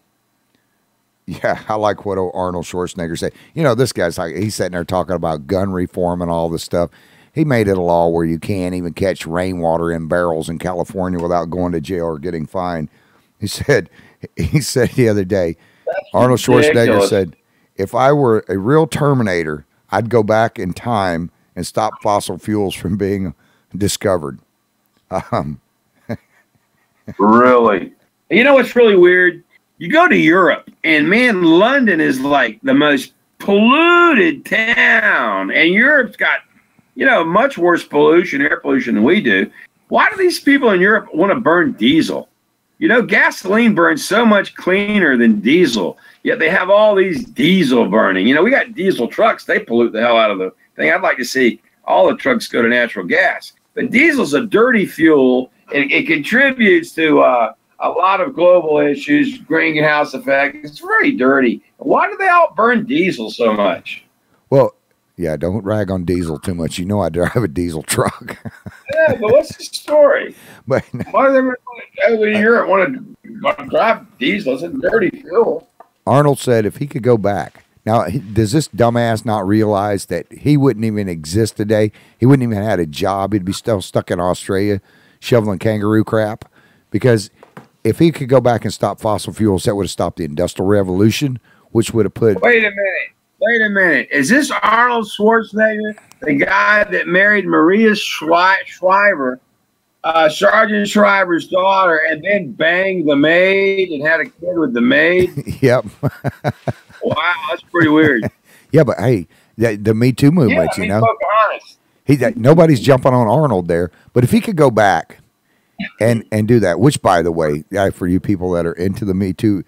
I like what Arnold Schwarzenegger said. This guy's he's sitting there talking about gun reform and all this stuff. He made it a law where you can't even catch rainwater in barrels in California without going to jail or getting fined. He said the other day, Arnold Schwarzenegger said, if I were a real Terminator, I'd go back in time and stop fossil fuels from being discovered. Really? What's really weird? You go to Europe, and man, London is like the most polluted town, and Europe's got, much worse air pollution than we do. Why do these people in Europe want to burn diesel? Gasoline burns so much cleaner than diesel, yet they have all these diesel burning. We got diesel trucks. They pollute the hell out of the thing. I'd like to see all the trucks go to natural gas. But diesel's a dirty fuel. It contributes to a lot of global issues, greenhouse effect. It's very dirty. Why do they all burn diesel so much? Well, yeah, don't rag on diesel too much. I drive a diesel truck. know, but what's the story? But why do they over in Europe want to drive diesel? It's a dirty fuel. Arnold said if he could go back. Now, does this dumbass not realize that he wouldn't even exist today? He wouldn't even have had a job. He'd be still stuck in Australia shoveling kangaroo crap. Because if he could go back and stop fossil fuels, that would have stopped the Industrial Revolution, which would have put... Wait a minute. Is this Arnold Schwarzenegger, the guy that married Maria Shriver, Sergeant Shriver's daughter, and then banged the maid and had a kid with the maid? Yep. Wow, that's pretty weird. Yeah, but hey, the Me Too movement, you know, nobody's jumping on Arnold there. But if he could go back and do that, which, by the way, for you people that are into the Me Too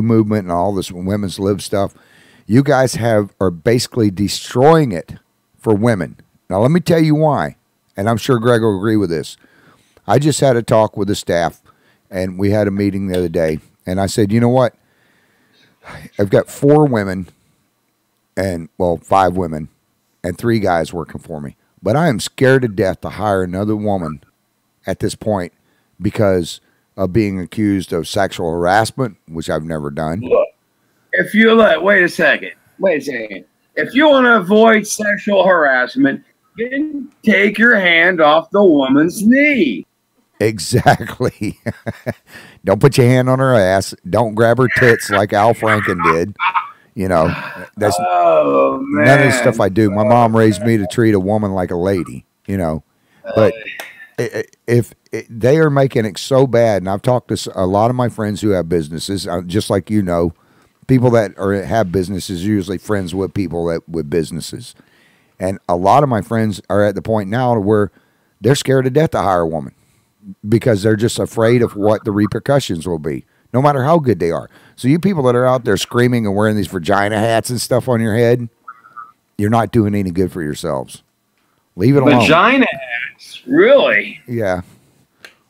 movement and all this women's lib stuff, you guys are basically destroying it for women. Now, let me tell you why, and I'm sure Gregg will agree with this. I just had a talk with the staff, and we had a meeting the other day, and I said, you know what? I've got 4 women and, well, 5 women and 3 guys working for me. But I am scared to death to hire another woman at this point because of being accused of sexual harassment, which I've never done. Look, if you look, wait a second. If you want to avoid sexual harassment, then take your hand off the woman's knee. Exactly. Don't put your hand on her ass. Don't grab her tits like Al Franken did. You know, that's none of the stuff I do. My mom raised me to treat a woman like a lady, you know. But if they are making it so bad, and I've talked to a lot of my friends who have businesses, just like you know, people that have businesses are usually friends with people with businesses. And a lot of my friends are at the point now where they're scared to death to hire a woman, because they're just afraid of what the repercussions will be, no matter how good they are. So you people that are out there screaming and wearing these vagina hats and stuff on your head, you're not doing any good for yourselves. Leave it alone. Vagina hats? Really? Yeah.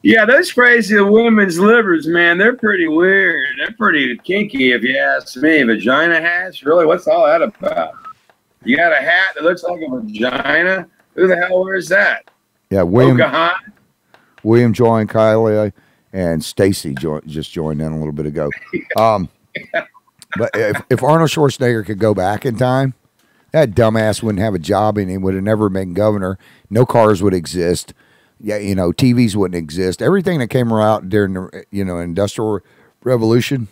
Yeah, those crazy women's livers, man, they're pretty weird. They're pretty kinky, if you ask me. Vagina hats? Really? What's all that about? You got a hat that looks like a vagina? Who the hell wears that? Yeah, William joined, Kylie, and Stacy just joined in a little bit ago. But if Arnold Schwarzenegger could go back in time, that dumbass wouldn't have a job and he would have never been governor. No cars would exist. Yeah, you know, TVs wouldn't exist. Everything that came out during the Industrial Revolution,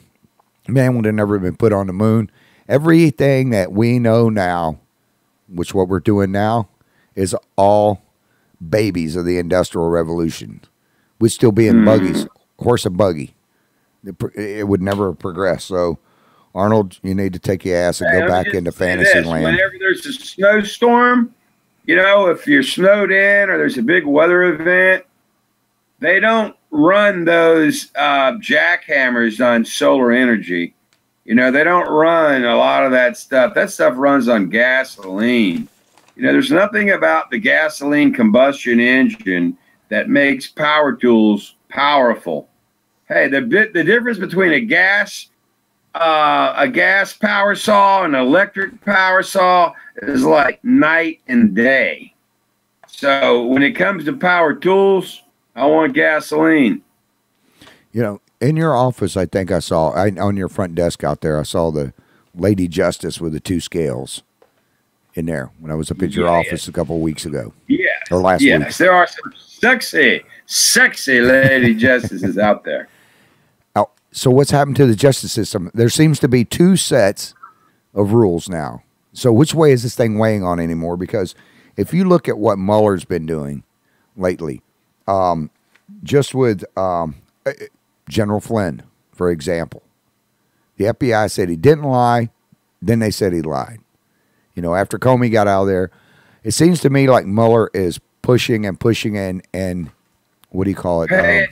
man would have never been put on the moon. Everything that we know now, which what we're doing now, is all babies of the Industrial Revolution. We'd still be in buggies, horse and buggy. It would never progress. So, Arnold, you need to take your ass and go back into fantasy land. Whenever there's a snowstorm, you know, if you're snowed in or there's a big weather event, they don't run those jackhammers on solar energy. You know, they don't run a lot of that stuff. That stuff runs on gasoline. You know, there's nothing about the gasoline combustion engine that makes power tools powerful. Hey, the difference between a gas power saw and an electric power saw is like night and day. So when it comes to power tools, I want gasoline. You know, in your office, I think I saw on your front desk out there, I saw the Lady Justice with the 2 scales in there when I was up at your office a couple of weeks ago. Yeah. Or last week. Yes, there are some sexy Lady Justices out there. Oh, so what's happened to the justice system? There seems to be 2 sets of rules now. So which way is this thing weighing on anymore? Because if you look at what Mueller's been doing lately, just with General Flynn, for example, the FBI said he didn't lie, then they said he lied. You know, after Comey got out of there, it seems to me like Mueller is pushing and what do you call it? Pay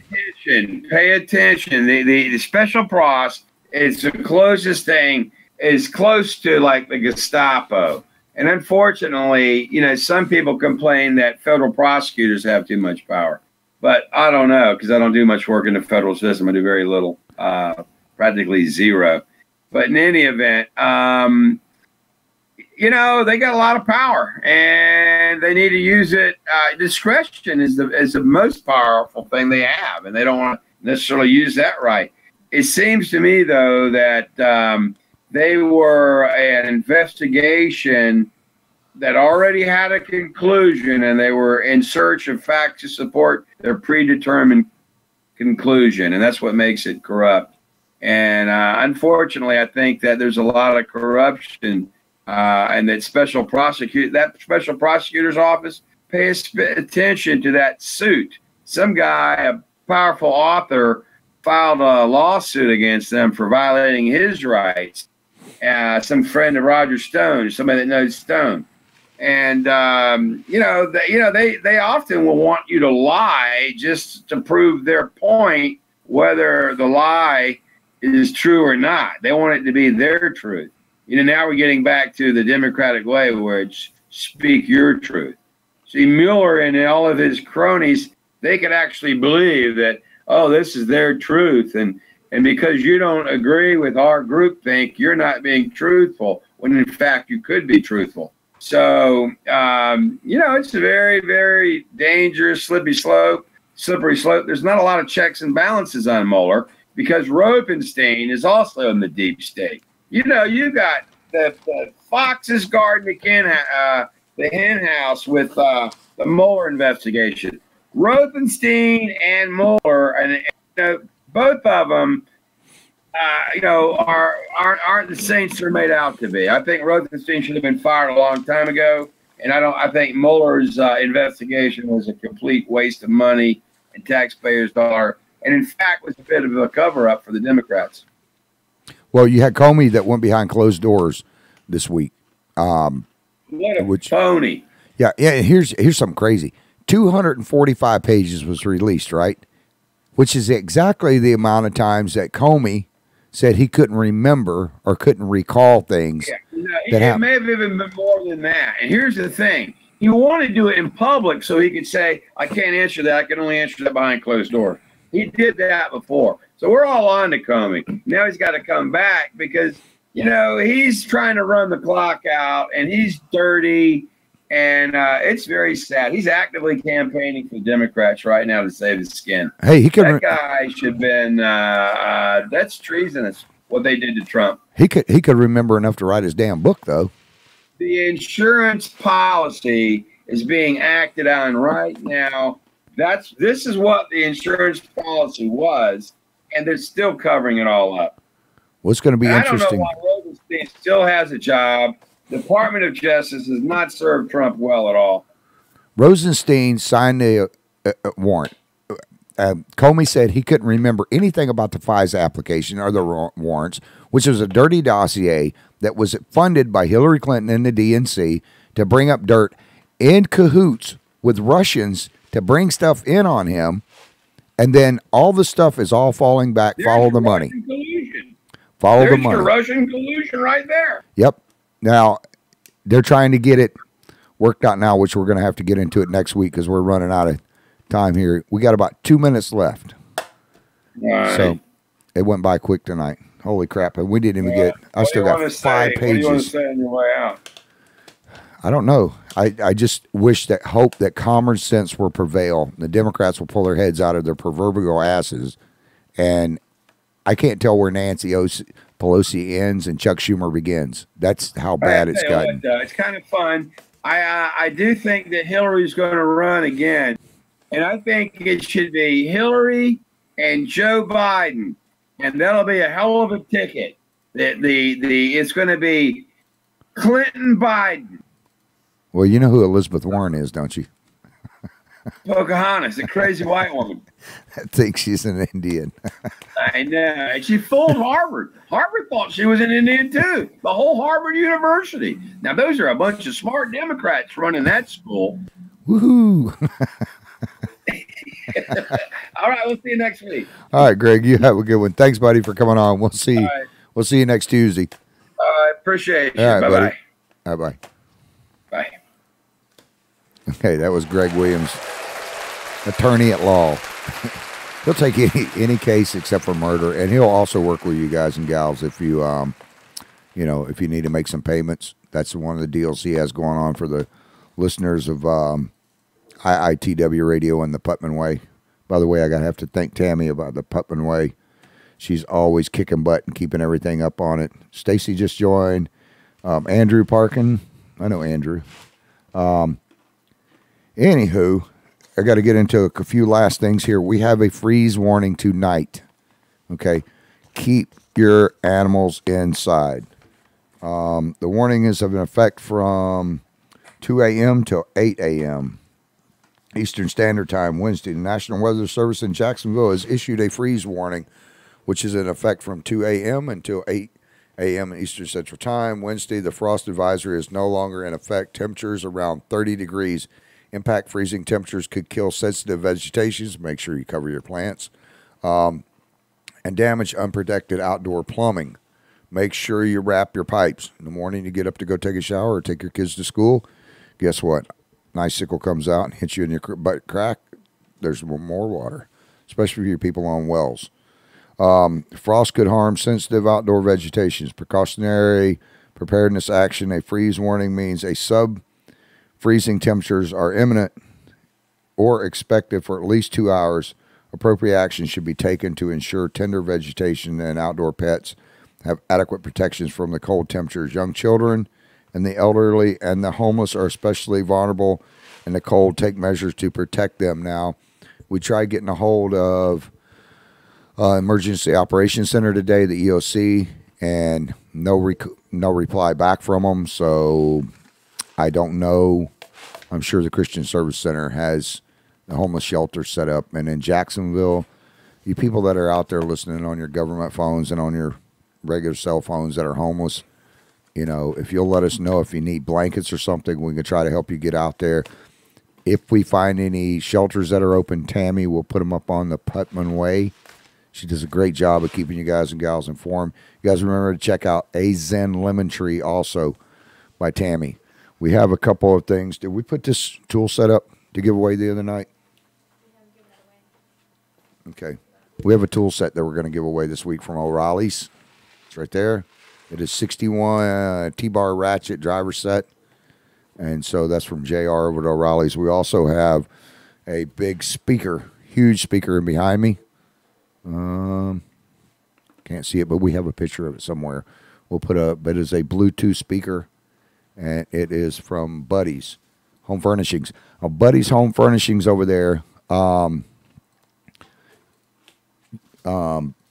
attention. The special pros is the closest thing, is close to like the Gestapo. And unfortunately, you know, some people complain that federal prosecutors have too much power. But I don't know, because I don't do much work in the federal system. I do very little, practically zero. But in any event, you know, they got a lot of power, and they need to use it. Discretion is the most powerful thing they have, and they don't want to necessarily use that right. It seems to me, though, that they were an investigation that already had a conclusion, and they were in search of facts to support their predetermined conclusion, and that's what makes it corrupt. And unfortunately, I think that there's a lot of corruption, and that special prosecutor's office pays attention to that suit. Some guy, a powerful author, filed a lawsuit against them for violating his rights. Some friend of Roger Stone, somebody that knows Stone. And they often will want you to lie just to prove their point, whether the lie is true or not. They want it to be their truth. Now we're getting back to the Democratic way, where it's speak your truth. See, Mueller and all of his cronies, they could actually believe that, oh, this is their truth, and because you don't agree with our groupthink, you're not being truthful, when in fact you could be truthful. So, it's a very, very dangerous, slippery slope. There's not a lot of checks and balances on Mueller, because Rosenstein is also in the deep state. You got the foxes guarding the hen house with the Mueller investigation. Rosenstein and Mueller, and both of them, aren't the saints they're made out to be. I think Rosenstein should have been fired a long time ago, and I think Mueller's investigation was a complete waste of money and taxpayers' dollar, and in fact was a bit of a cover-up for the Democrats. Well, you had Comey that went behind closed doors this week. What a phony. Yeah. Here's something crazy. 245 pages was released, right? Which is exactly the amount of times that Comey said he couldn't remember or couldn't recall things. Yeah, it may have even been more than that. And here's the thing. He wanted to do it in public so he could say, I can't answer that. I can only answer that behind closed doors. He did that before. So we're all on to Comey. Now he's got to come back because, he's trying to run the clock out, and he's dirty, and it's very sad. He's actively campaigning for Democrats right now to save his skin. Hey, that guy should have been, that's treasonous, what they did to Trump. He could remember enough to write his damn book, though. The insurance policy is being acted on right now. This is what the insurance policy was, and they're still covering it all up. What's going to be interesting? I don't know why Rosenstein still has a job. The Department of Justice has not served Trump well at all. Rosenstein signed a warrant. Comey said he couldn't remember anything about the FISA application or the warrants, which was a dirty dossier that was funded by Hillary Clinton and the DNC to bring up dirt in cahoots with Russians to bring stuff in on him. And then all the stuff is all falling back. Follow the money. Follow the money. There's Russian collusion right there. Yep. Now, they're trying to get it worked out now, which we're going to have to get into it next week because we're running out of time here. We got about 2 minutes left. Right. So it went by quick tonight. Holy crap. And we didn't even get, I still got 5 pages. What do you want to say on your way out? I don't know. I just hope that common sense will prevail. The Democrats will pull their heads out of their proverbial asses. And I can't tell where Nancy Pelosi ends and Chuck Schumer begins. That's how bad it's gotten. It's kind of fun. I do think that Hillary's going to run again. And I think it should be Hillary and Joe Biden. And that'll be a hell of a ticket. It's going to be Clinton Biden. Well, you know who Elizabeth Warren is, don't you? Pocahontas, the crazy white woman. I think she's an Indian. I know. And she fooled Harvard. Harvard thought she was an Indian, too. The whole Harvard University. Now, those are a bunch of smart Democrats running that school. Woohoo. All right, we'll see you next week. All right, Greg, you have a good one. Thanks, buddy, for coming on. We'll see. Right. We'll see you next Tuesday. I appreciate you. All right, Bye-bye. buddy. Bye-bye. Bye. Okay, that was Gregg Williams, attorney at law. He'll take any case except for murder, and he'll also work with you guys and gals if you you know, if you need to make some payments. That's one of the deals he has going on for the listeners of IITW Radio and the Putman Way. By the way, I have to thank Tammy about the Putman Way. She's always kicking butt and keeping everything up on it. Stacy just joined. Andrew Parkin. I know Andrew. Anywho, I got to get into a few last things here. We have a freeze warning tonight. Okay. Keep your animals inside. The warning is of an effect from 2 a.m. till 8 a.m. Eastern Standard Time, Wednesday. The National Weather Service in Jacksonville has issued a freeze warning, which is in effect from 2 a.m. until 8 a.m. Eastern Central Time. Wednesday, the frost advisory is no longer in effect. Temperatures around 30 degrees. Impact freezing temperatures could kill sensitive vegetation. Make sure you cover your plants. And damage unprotected outdoor plumbing. Make sure you wrap your pipes. In the morning, you get up to go take a shower or take your kids to school. Guess what? An icicle comes out and hits you in your butt crack. There's more water, especially for you people on wells. Frost could harm sensitive outdoor vegetation. Precautionary preparedness action. A freeze warning means a sub-freezing temperatures are imminent or expected for at least 2 hours. Appropriate action should be taken to ensure tender vegetation and outdoor pets have adequate protections from the cold temperatures. Young children and the elderly and the homeless are especially vulnerable in the cold. Take measures to protect them. Now, we tried getting a hold of Emergency Operations Center today, the EOC, and no reply back from them. So I don't know. I'm sure the Christian Service Center has the homeless shelter set up. And in Jacksonville, you people that are out there listening on your government phones and on your regular cell phones that are homeless, you know, if you'll let us know if you need blankets or something, we can try to help you get out there. If we find any shelters that are open, Tammy will put them up on the Putman Way. She does a great job of keeping you guys and gals informed. You guys remember to check out A Zen Lemon Tree also by Tammy. We have a couple of things. Did we put this tool set up to give away the other night? Okay. We have a tool set that we're going to give away this week from O'Reilly's. It's right there. It is 61 T-bar ratchet driver set. And so that's from JR over at O'Reilly's. We also have a big speaker, huge speaker in behind me. Can't see it, but we have a picture of it somewhere. We'll put it is a Bluetooth speaker, and it is from Buddy's Home Furnishings. Buddy's Home Furnishings over there,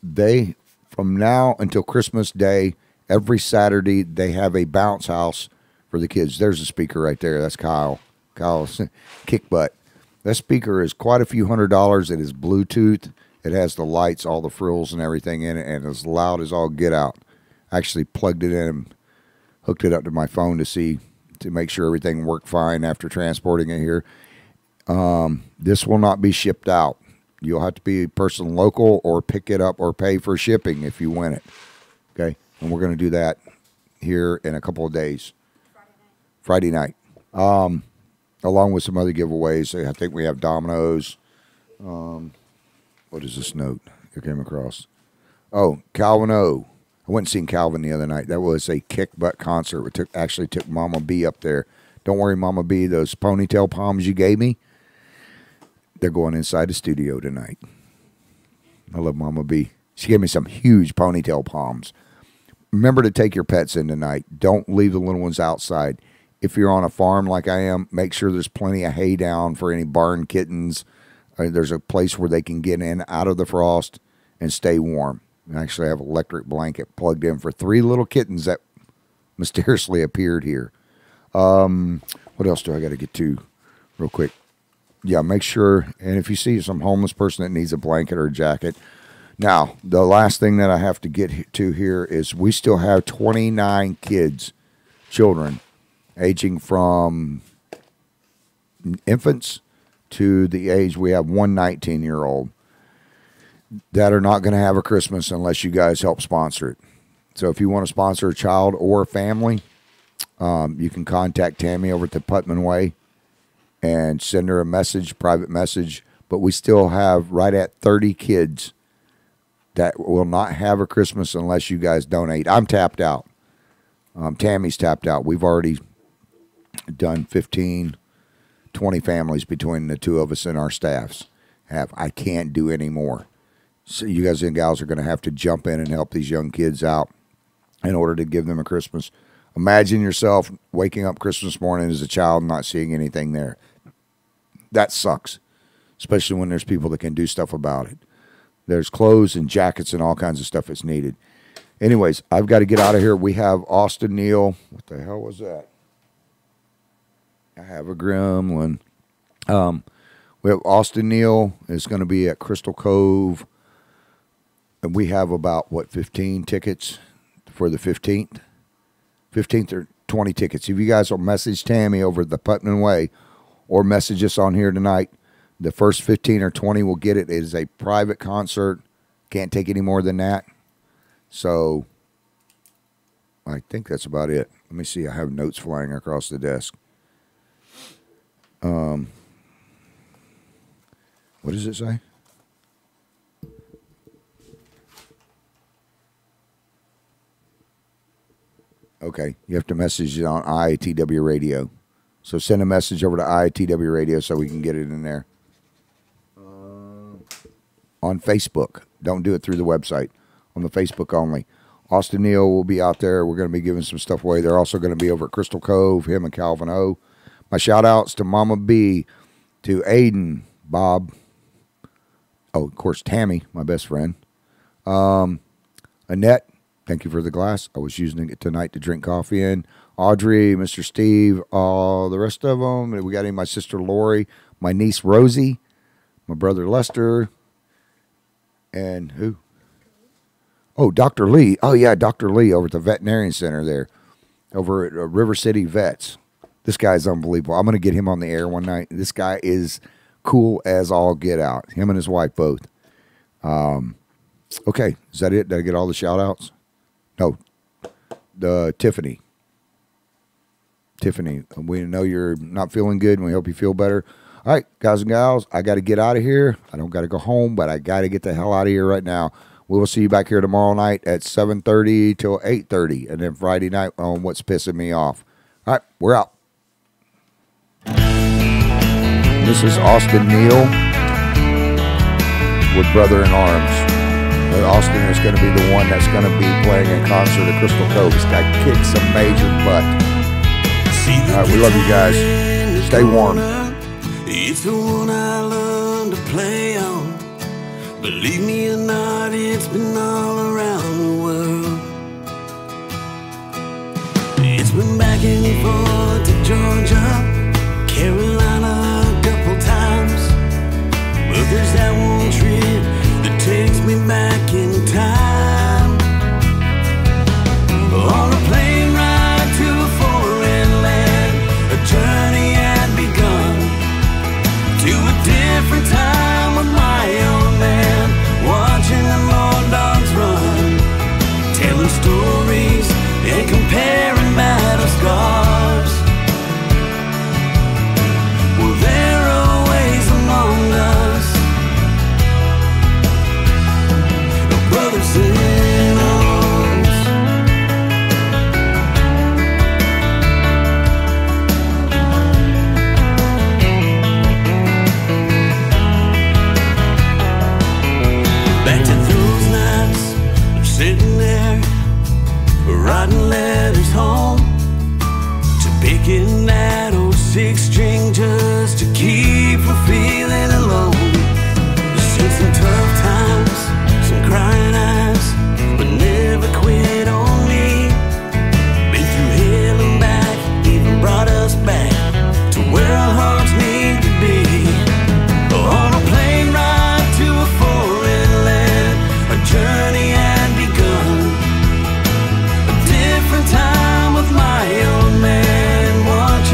they, from now until Christmas Day, every Saturday, they have a bounce house for the kids. There's a speaker right there. That's Kyle. Kyle's kick butt. That speaker is quite a few $100s. It is Bluetooth. It has the lights, all the frills and everything in it, and as loud as all get out. I actually plugged it in and hooked it up to my phone to make sure everything worked fine after transporting it here. This will not be shipped out. You'll have to be a person local or pick it up or pay for shipping if you win it. Okay? And we're going to do that here in a couple of days. Friday night. Along with some other giveaways. I think we have Domino's. What is this note I came across? Oh, Calvin O. I went and seen Calvin the other night. That was a kick butt concert. We actually took Mama B up there. Don't worry, Mama B. Those ponytail palms you gave me, they're going inside the studio tonight. I love Mama B. She gave me some huge ponytail palms. Remember to take your pets in tonight. Don't leave the little ones outside. If you're on a farm like I am, make sure there's plenty of hay down for any barn kittens. There's a place where they can get in out of the frost and stay warm. I actually have an electric blanket plugged in for 3 little kittens that mysteriously appeared here. What else do I got to get to real quick? Yeah, make sure, and if you see some homeless person that needs a blanket or a jacket. Now, the last thing that I have to get to here is we still have 29 children, aging from infants to the age, we have one 19-year-old that are not going to have a Christmas unless you guys help sponsor it. So if you want to sponsor a child or a family, you can contact Tammy over at the Putman Way and send her a message, private message. But we still have right at 30 kids that will not have a Christmas unless you guys donate. I'm tapped out. Tammy's tapped out. We've already done 15, 20 families between the two of us and our staffs. I can't do any more. So you guys and gals are going to have to jump in and help these young kids out in order to give them a Christmas. Imagine yourself waking up Christmas morning as a child and not seeing anything there. That sucks, especially when there's people that can do stuff about it. There's clothes and jackets and all kinds of stuff that's needed. Anyways, I've got to get out of here. We have Austin Neal. What the hell was that? I have a gremlin. We have Austin Neal is going to be at Crystal Cove. And we have about, 15 tickets for the 15th? 15th or 20 tickets. If you guys will message Tammy over at the Putnam Way or message us on here tonight, the first 15 or 20 will get it. It is a private concert. Can't take any more than that. So I think that's about it. Let me see. I have notes flying across the desk. What does it say? Okay. You have to message it on IITW Radio. So send a message over to IITW Radio so we can get it in there. On Facebook. Don't do it through the website. On the Facebook only. Austin Neal will be out there. We're going to be giving some stuff away. They're also going to be over at Crystal Cove, him and Calvin O. My shout-outs to Mama B, to Aiden, Bob. Oh, of course, Tammy, my best friend. Annette, thank you for the glass. I was using it tonight to drink coffee in. Audrey, Mr. Steve, all the rest of them. We got my sister Lori, my niece Rosie, my brother Lester, and who? Oh, Dr. Lee. Oh, yeah, Dr. Lee over at the veterinarian center there, over at River City Vets. This guy's unbelievable. I'm going to get him on the air one night. This guy is cool as all get out. Him and his wife both. Okay, is that it? Did I get all the shout-outs? No. Tiffany. Tiffany, we know you're not feeling good, and we hope you feel better. All right, guys and gals, I got to get out of here. I don't got to go home, but I got to get the hell out of here right now. We will see you back here tomorrow night at 7:30 till 8:30, and then Friday night on What's Pissing Me Off. All right, we're out. This is Austin Neal with Brother in Arms. Austin is going to be the one that's going to be playing in concert at Crystal Cove. This guy kicks some major butt. All right, we love you guys. Stay warm. It's the one I learned to play on. Believe me or not, it's been all around the world. It's been back and forth to Georgia, Carolina a couple times. But there's that one trip that takes me back in time. On a plane ride to a foreign land, a journey had begun. To a different time with my old man, watching the more dogs run, telling stories and comparing battle scars. Well, there are ways among us, brothers in arms. Back to those nights of sitting there, writing letters home, to picking that old 6-string just to keep from feeling alone. Seen some tough times, some crying eyes, but never quit on me. Been through hell and back, even brought us back to where our hearts need to be. On a plane ride to a foreign land, a journey had begun. A different time with my old man, watching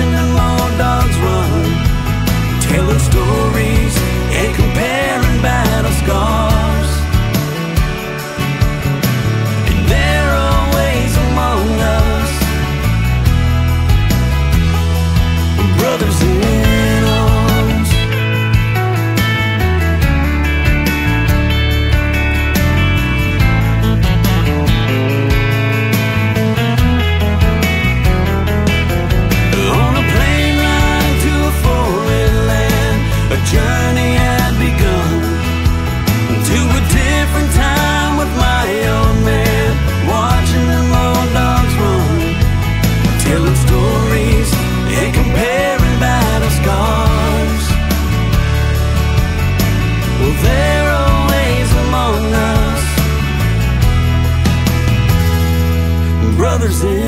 brothers in